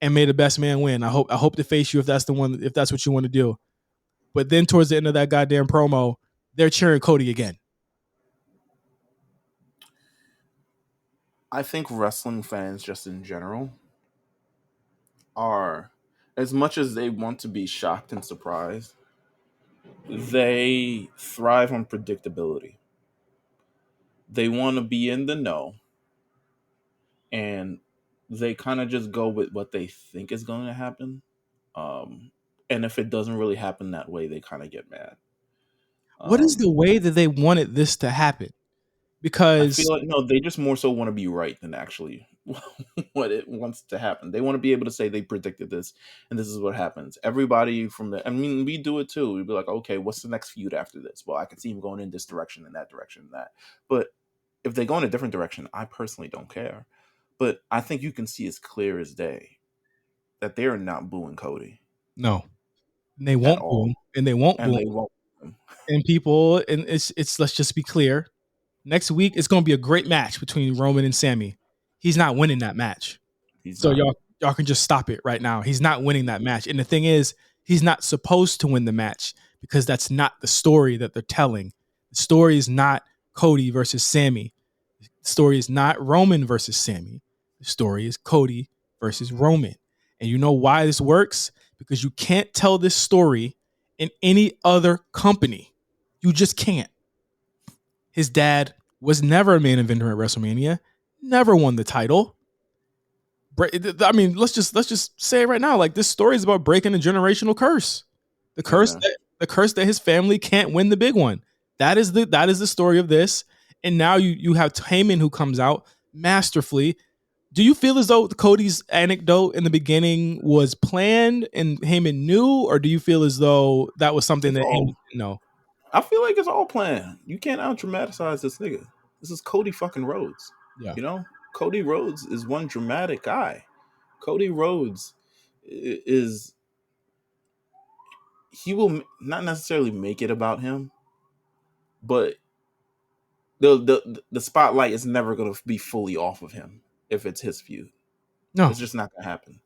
[SPEAKER 1] and may the best man win. I hope to face you if that's the one. If that's what you want to do." But then towards the end of that goddamn promo, they're cheering Cody again.
[SPEAKER 2] I think wrestling fans, just in general, are, as much as they want to be shocked and surprised, they thrive on predictability. They want to be in the know, and they kind of just go with what they think is going to happen. And if it doesn't really happen that way, they kind of get mad.
[SPEAKER 1] What is the way that they wanted this to happen?
[SPEAKER 2] I
[SPEAKER 1] Because
[SPEAKER 2] feel like no, they just more so want to be right than actually what it wants to happen. They want to be able to say they predicted this and this is what happens. Everybody from the, I mean, we do it too. We'd be like, okay, what's the next feud after this? Well, I can see him going in this direction and that direction and that. But if they go in a different direction, I personally don't care. But I think you can see as clear as day that they are not booing Cody
[SPEAKER 1] no, and they
[SPEAKER 2] at
[SPEAKER 1] won't
[SPEAKER 2] all,
[SPEAKER 1] boom, and they won't
[SPEAKER 2] and
[SPEAKER 1] boom,
[SPEAKER 2] they won't.
[SPEAKER 1] and people, and it's. Let's just be clear. Next week, it's going to be a great match between Roman and Sammy. He's not winning that match.
[SPEAKER 2] He's
[SPEAKER 1] So
[SPEAKER 2] not.
[SPEAKER 1] y'all can just stop it right now. He's not winning that match. And the thing is, he's not supposed to win the match because that's not the story that they're telling. The story is not Cody versus Sammy. The story is not Roman versus Sammy. The story is Cody versus Roman. And you know why this works? Because you can't tell this story in any other company. You just can't. His dad was never a main eventer at WrestleMania, never won the title. I mean, let's just say it right now. Like, this story is about breaking a generational curse. The curse
[SPEAKER 2] Amen.
[SPEAKER 1] that the curse that his family can't win the big one. That is the story of this. And now you have Heyman who comes out masterfully. Do you feel as though Cody's anecdote in the beginning was planned and Heyman knew, or do you feel as though that was something
[SPEAKER 2] It's
[SPEAKER 1] that Heyman
[SPEAKER 2] all.
[SPEAKER 1] didn't know?
[SPEAKER 2] I feel like it's all planned. You can't out dramatize this nigga. This is Cody fucking Rhodes.
[SPEAKER 1] Yeah.
[SPEAKER 2] You know, Cody Rhodes is one dramatic guy. Cody Rhodes is he will not necessarily make it about him, but the spotlight is never going to be fully off of him if it's his feud.
[SPEAKER 1] No,
[SPEAKER 2] It's just not going to happen.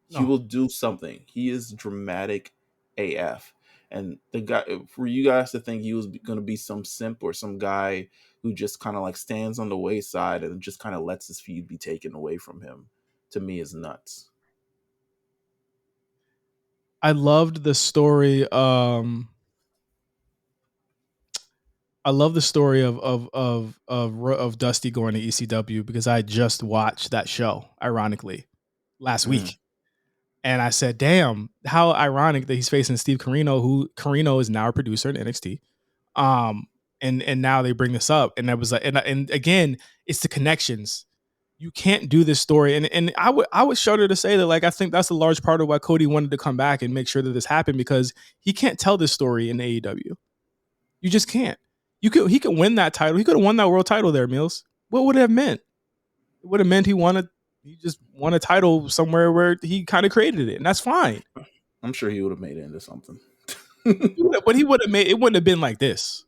[SPEAKER 2] He
[SPEAKER 1] no.
[SPEAKER 2] will do something. He is dramatic AF. And the guy, for you guys to think he was going to be some simp or some guy who just kind of like stands on the wayside and just kind of lets his feud be taken away from him, to me is nuts.
[SPEAKER 1] I loved the story. I love the story of Dusty going to ECW because I just watched that show, ironically, last
[SPEAKER 2] Mm,
[SPEAKER 1] week. And I said, damn, how ironic that he's facing Steve Corino, who Corino is now a producer in NXT. Um, and now they bring this up. And that was like, and again, it's the connections. You can't do this story. And I would shudder to say that, like, I think that's a large part of why Cody wanted to come back and make sure that this happened, because he can't tell this story in AEW. You just can't. He could win that title. He could have won that world title there, Meelz. What would it have meant? It would have meant he just won a title somewhere where he kind of created it, and that's fine.
[SPEAKER 2] I'm sure he would have made it into something.
[SPEAKER 1] But he would have made it, wouldn't have been like this.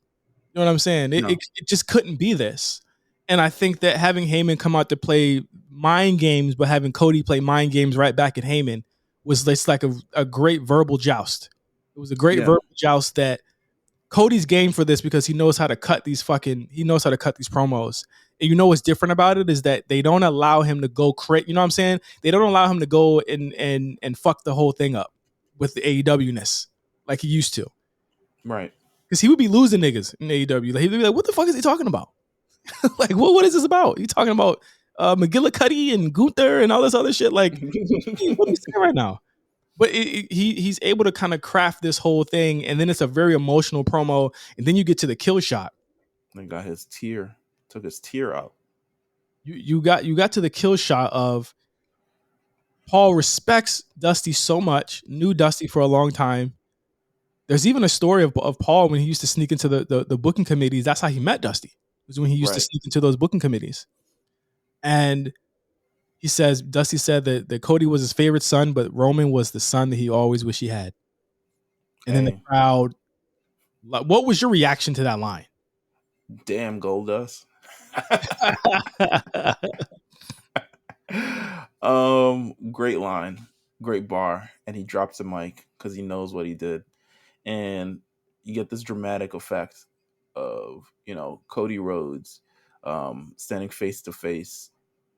[SPEAKER 1] You know what I'm saying?
[SPEAKER 2] No.
[SPEAKER 1] It just couldn't be this. And I think that having Heyman come out to play mind games, but having Cody play mind games right back at Heyman was just like a great verbal joust. It was a great
[SPEAKER 2] Yeah.
[SPEAKER 1] verbal joust that Cody's game for this, because he knows how to cut these promos. And you know what's different about it is that they don't allow him to go crazy. You know what I'm saying? They don't allow him to go and fuck the whole thing up with the AEW-ness like he used to.
[SPEAKER 2] Right.
[SPEAKER 1] Because he would be losing niggas in AEW. Like, he'd be like, what the fuck is he talking about? Like, what is this about? You talking about McGillicuddy and Gunther and all this other shit? Like, what are you saying right now? But he's able to kind of craft this whole thing, and then it's a very emotional promo, and then you get to the kill shot.
[SPEAKER 2] They got his tear, took his tear out.
[SPEAKER 1] You got to the kill shot of Paul respects Dusty so much, knew Dusty for a long time. There's even a story of Paul when he used to sneak into the booking committees. That's how he met Dusty. It was when he used to sneak into those booking committees. And he says, Dusty said that Cody was his favorite son, but Roman was the son that he always wished he had. And then the crowd, what was your reaction to that line?
[SPEAKER 2] Damn Goldust. Great line, great bar, and he drops the mic because he knows what he did, and you get this dramatic effect of, you know, Cody Rhodes standing face to face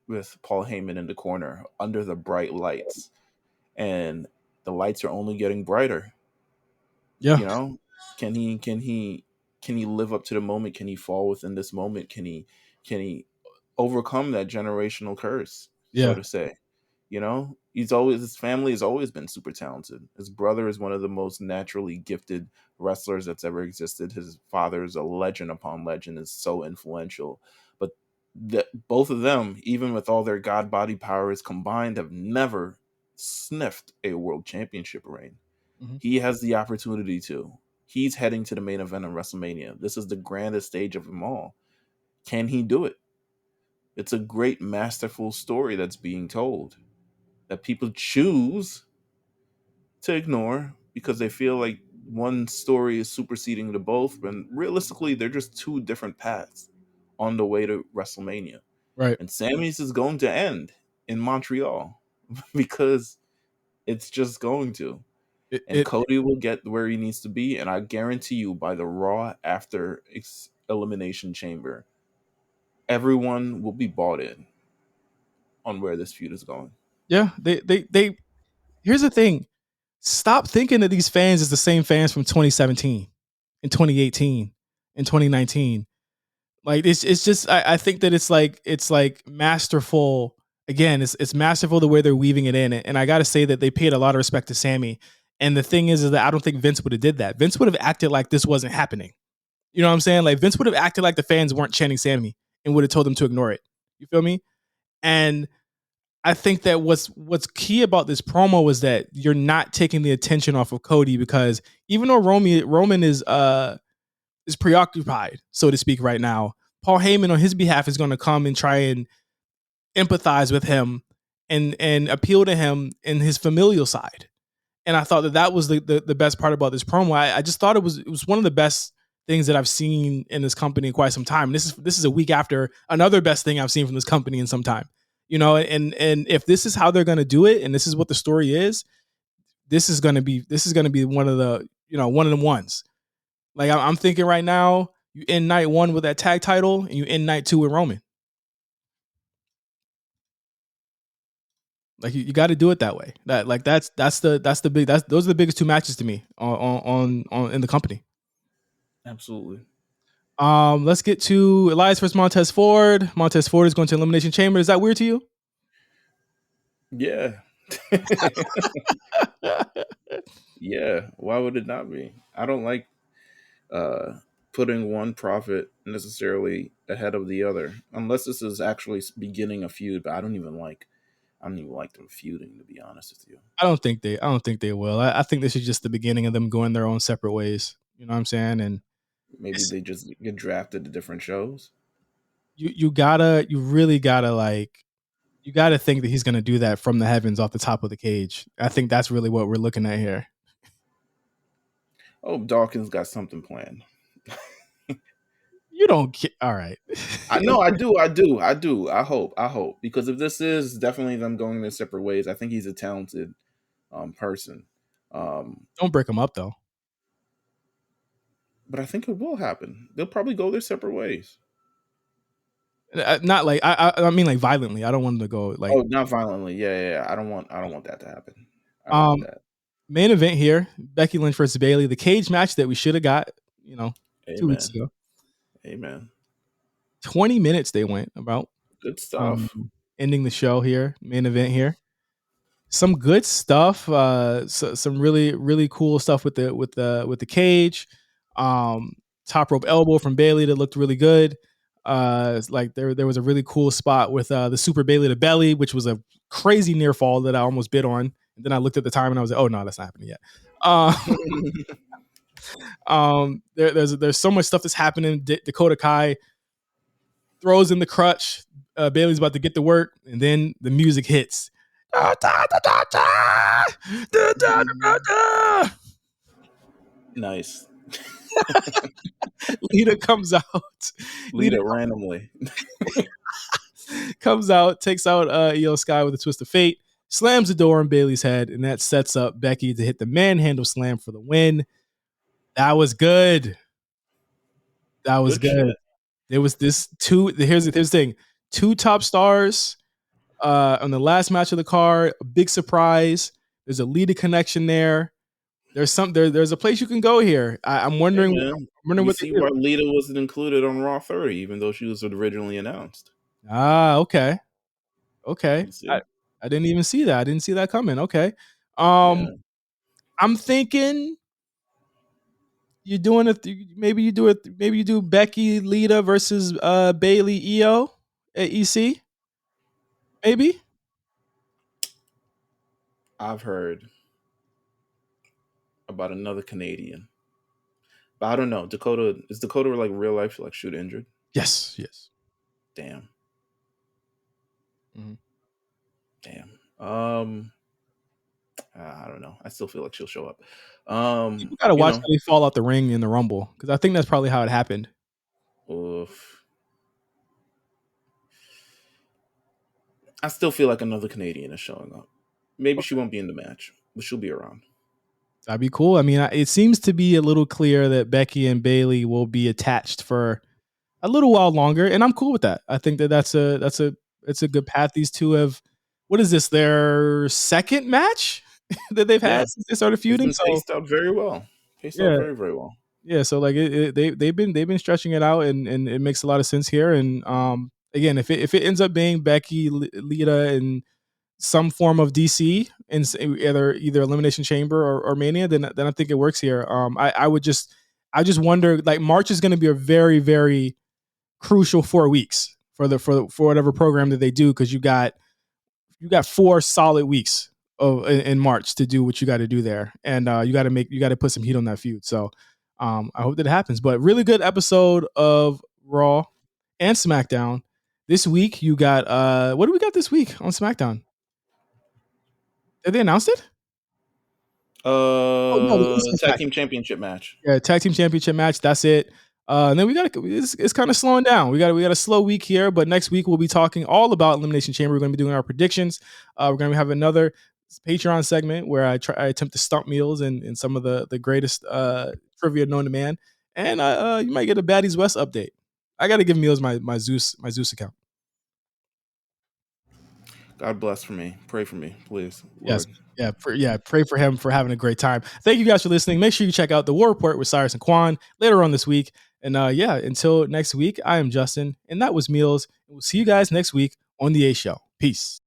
[SPEAKER 2] with Paul Heyman in the corner under the bright lights, and the lights are only getting brighter.
[SPEAKER 1] Yeah.
[SPEAKER 2] You know, can he live up to the moment? Can he fall within this moment? Can he overcome that generational curse, so
[SPEAKER 1] Yeah.
[SPEAKER 2] to say? You know, his family has always been super talented. His brother is one of the most naturally gifted wrestlers that's ever existed. His father is a legend upon legend, is so influential. But both of them, even with all their god body powers combined, have never sniffed a world championship reign.
[SPEAKER 1] Mm-hmm.
[SPEAKER 2] He has the opportunity to. He's heading to the main event of WrestleMania. This is the grandest stage of them all. Can he do it? It's a great, masterful story that's being told that people choose to ignore because they feel like one story is superseding the both. But realistically, they're just two different paths on the way to WrestleMania.
[SPEAKER 1] Right.
[SPEAKER 2] And Sammy's is going to end in Montreal because it's just going to. And Cody will get where he needs to be. And I guarantee you, by the Raw after Elimination Chamber, everyone will be bought in on where this feud is going.
[SPEAKER 1] Yeah. They here's the thing. Stop thinking that these fans is the same fans from 2017 and 2018 and 2019. Like, it's just, I think that it's like masterful. Again, it's masterful the way they're weaving it in. And I got to say that they paid a lot of respect to Sami. And the thing is that I don't think Vince would have did that. Vince would have acted like this wasn't happening. You know what I'm saying? Like Vince would have acted like the fans weren't chanting Sammy and would have told them to ignore it. You feel me? And I think that what's key about this promo is that you're not taking the attention off of Cody, because even though Roman is preoccupied, so to speak, right now, Paul Heyman on his behalf is going to come and try and empathize with him and appeal to him in his familial side. And I thought that was the best part about this promo. I just thought it was one of the best things that I've seen in this company in quite some time. And this is a week after another best thing I've seen from this company in some time. You know, and if this is how they're going to do it, and this is what the story is, this is going to be one of the, one of them ones. Like I'm thinking right now, you end night one with that tag title, and you end night two with Roman. Like you got to do it that way. Those are the biggest two matches to me on in the company.
[SPEAKER 2] Absolutely.
[SPEAKER 1] Let's get to Elias versus Montez Ford. Montez Ford is going to Elimination Chamber. Is that weird to you?
[SPEAKER 2] Yeah. Yeah. Why would it not be? I don't like putting one profit necessarily ahead of the other, unless this is actually beginning a feud. But I don't even like them feuding, to be honest with you.
[SPEAKER 1] I don't think they will. I think this is just the beginning of them going their own separate ways. You know what I'm saying? And
[SPEAKER 2] Maybe they just get drafted to different shows.
[SPEAKER 1] you really gotta you gotta think that he's gonna do that from the heavens off the top of the cage. I think that's really what we're looking at here.
[SPEAKER 2] Oh, Dawkins got something planned.
[SPEAKER 1] You don't get all right.
[SPEAKER 2] I know, I do. I hope because if this is definitely them going their separate ways, I think he's a talented person.
[SPEAKER 1] Don't break him up though.
[SPEAKER 2] But I think it will happen. They'll probably go their separate ways.
[SPEAKER 1] Not like I mean like violently. I don't want them to go like.
[SPEAKER 2] Oh, not violently. Yeah. I don't want that to happen. I don't want
[SPEAKER 1] Um,
[SPEAKER 2] that.
[SPEAKER 1] Main event here: Becky Lynch versus Bayley. The cage match that we should have got, 2 weeks
[SPEAKER 2] Amen.
[SPEAKER 1] ago.
[SPEAKER 2] Amen.
[SPEAKER 1] 20 minutes they went about.
[SPEAKER 2] Good stuff.
[SPEAKER 1] Ending the show here. Main event here. Some good stuff. Some really really cool stuff with the cage. Top rope elbow from Bayley that looked really good. Like there was a really cool spot with the Super Bayley to belly, which was a crazy near fall that I almost bid on. And then I looked at the time and I was like, oh no, that's not happening yet. There's so much stuff that's happening. Dakota Kai throws in the crutch. Bayley's about to get to work, and then the music hits.
[SPEAKER 2] Nice.
[SPEAKER 1] Lita comes out.
[SPEAKER 2] Lita randomly
[SPEAKER 1] comes out, takes out Io Sky with a twist of fate, slams the door on Bayley's head, and that sets up Becky to hit the manhandle slam for the win. That was good. That was good. There was this here's the thing. 2 top stars on the last match of the card, a big surprise. There's a Lita connection there. There's a place you can go here. I'm wondering,
[SPEAKER 2] what see why Lita wasn't included on Raw 30, even though she was originally announced.
[SPEAKER 1] Okay. I didn't even see that. I didn't see that coming. Okay. I'm thinking you're doing it. Maybe you do it. Maybe you do Becky Lita versus Bayley Io at EC. Maybe.
[SPEAKER 2] I've heard about another Canadian, but I don't know. Is Dakota like real life? Like shoot injured?
[SPEAKER 1] Yes.
[SPEAKER 2] Damn.
[SPEAKER 1] Mm-hmm.
[SPEAKER 2] Damn. I don't know. I still feel like she'll show up.
[SPEAKER 1] You gotta watch how they fall out the ring in the Rumble, because I think that's probably how it happened.
[SPEAKER 2] Oof. I still feel like another Canadian is showing up. Maybe she won't be in the match, but she'll be around.
[SPEAKER 1] That'd be cool. I mean, it seems to be a little clear that Becky and Bayley will be attached for a little while longer, and I'm cool with that. I think that's a good path. These two have, what is this, their second match that they've had since they started feuding?
[SPEAKER 2] It's been paced out very well. Paced out very, very well.
[SPEAKER 1] Yeah, so like they've been stretching it out, and it makes a lot of sense here. And again, if it ends up being Becky, Lita, and some form of DC in either Elimination Chamber or Mania, then I think it works here. I just wonder, like, March is going to be a very, very crucial 4 weeks for whatever program that they do, because you got 4 solid weeks in March to do what you got to do there, and you got to put some heat on that feud. So I hope that it happens. But really good episode of Raw and SmackDown this week. You got what do we got this week on SmackDown? Did they announce it? Oh no, the Impact
[SPEAKER 2] Tag
[SPEAKER 1] match.
[SPEAKER 2] team championship match.
[SPEAKER 1] Yeah, tag team championship match. That's it. And then it's kind of slowing down. We got a slow week here, but next week we'll be talking all about Elimination Chamber. We're going to be doing our predictions. We're going to have another Patreon segment where I attempt to stump Meelz and some of the greatest trivia known to man. And you might get a Baddies West update. I got to give Meelz my Zeus account.
[SPEAKER 2] God bless for me. Pray for me, please,
[SPEAKER 1] Yes.
[SPEAKER 2] Lord.
[SPEAKER 1] Pray for him for having a great time. Thank you guys for listening. Make sure you check out the War Report with Cyrus and Quan later on this week. And until next week, I am Justin, and that was Meelz. We'll see you guys next week on the A Show. Peace.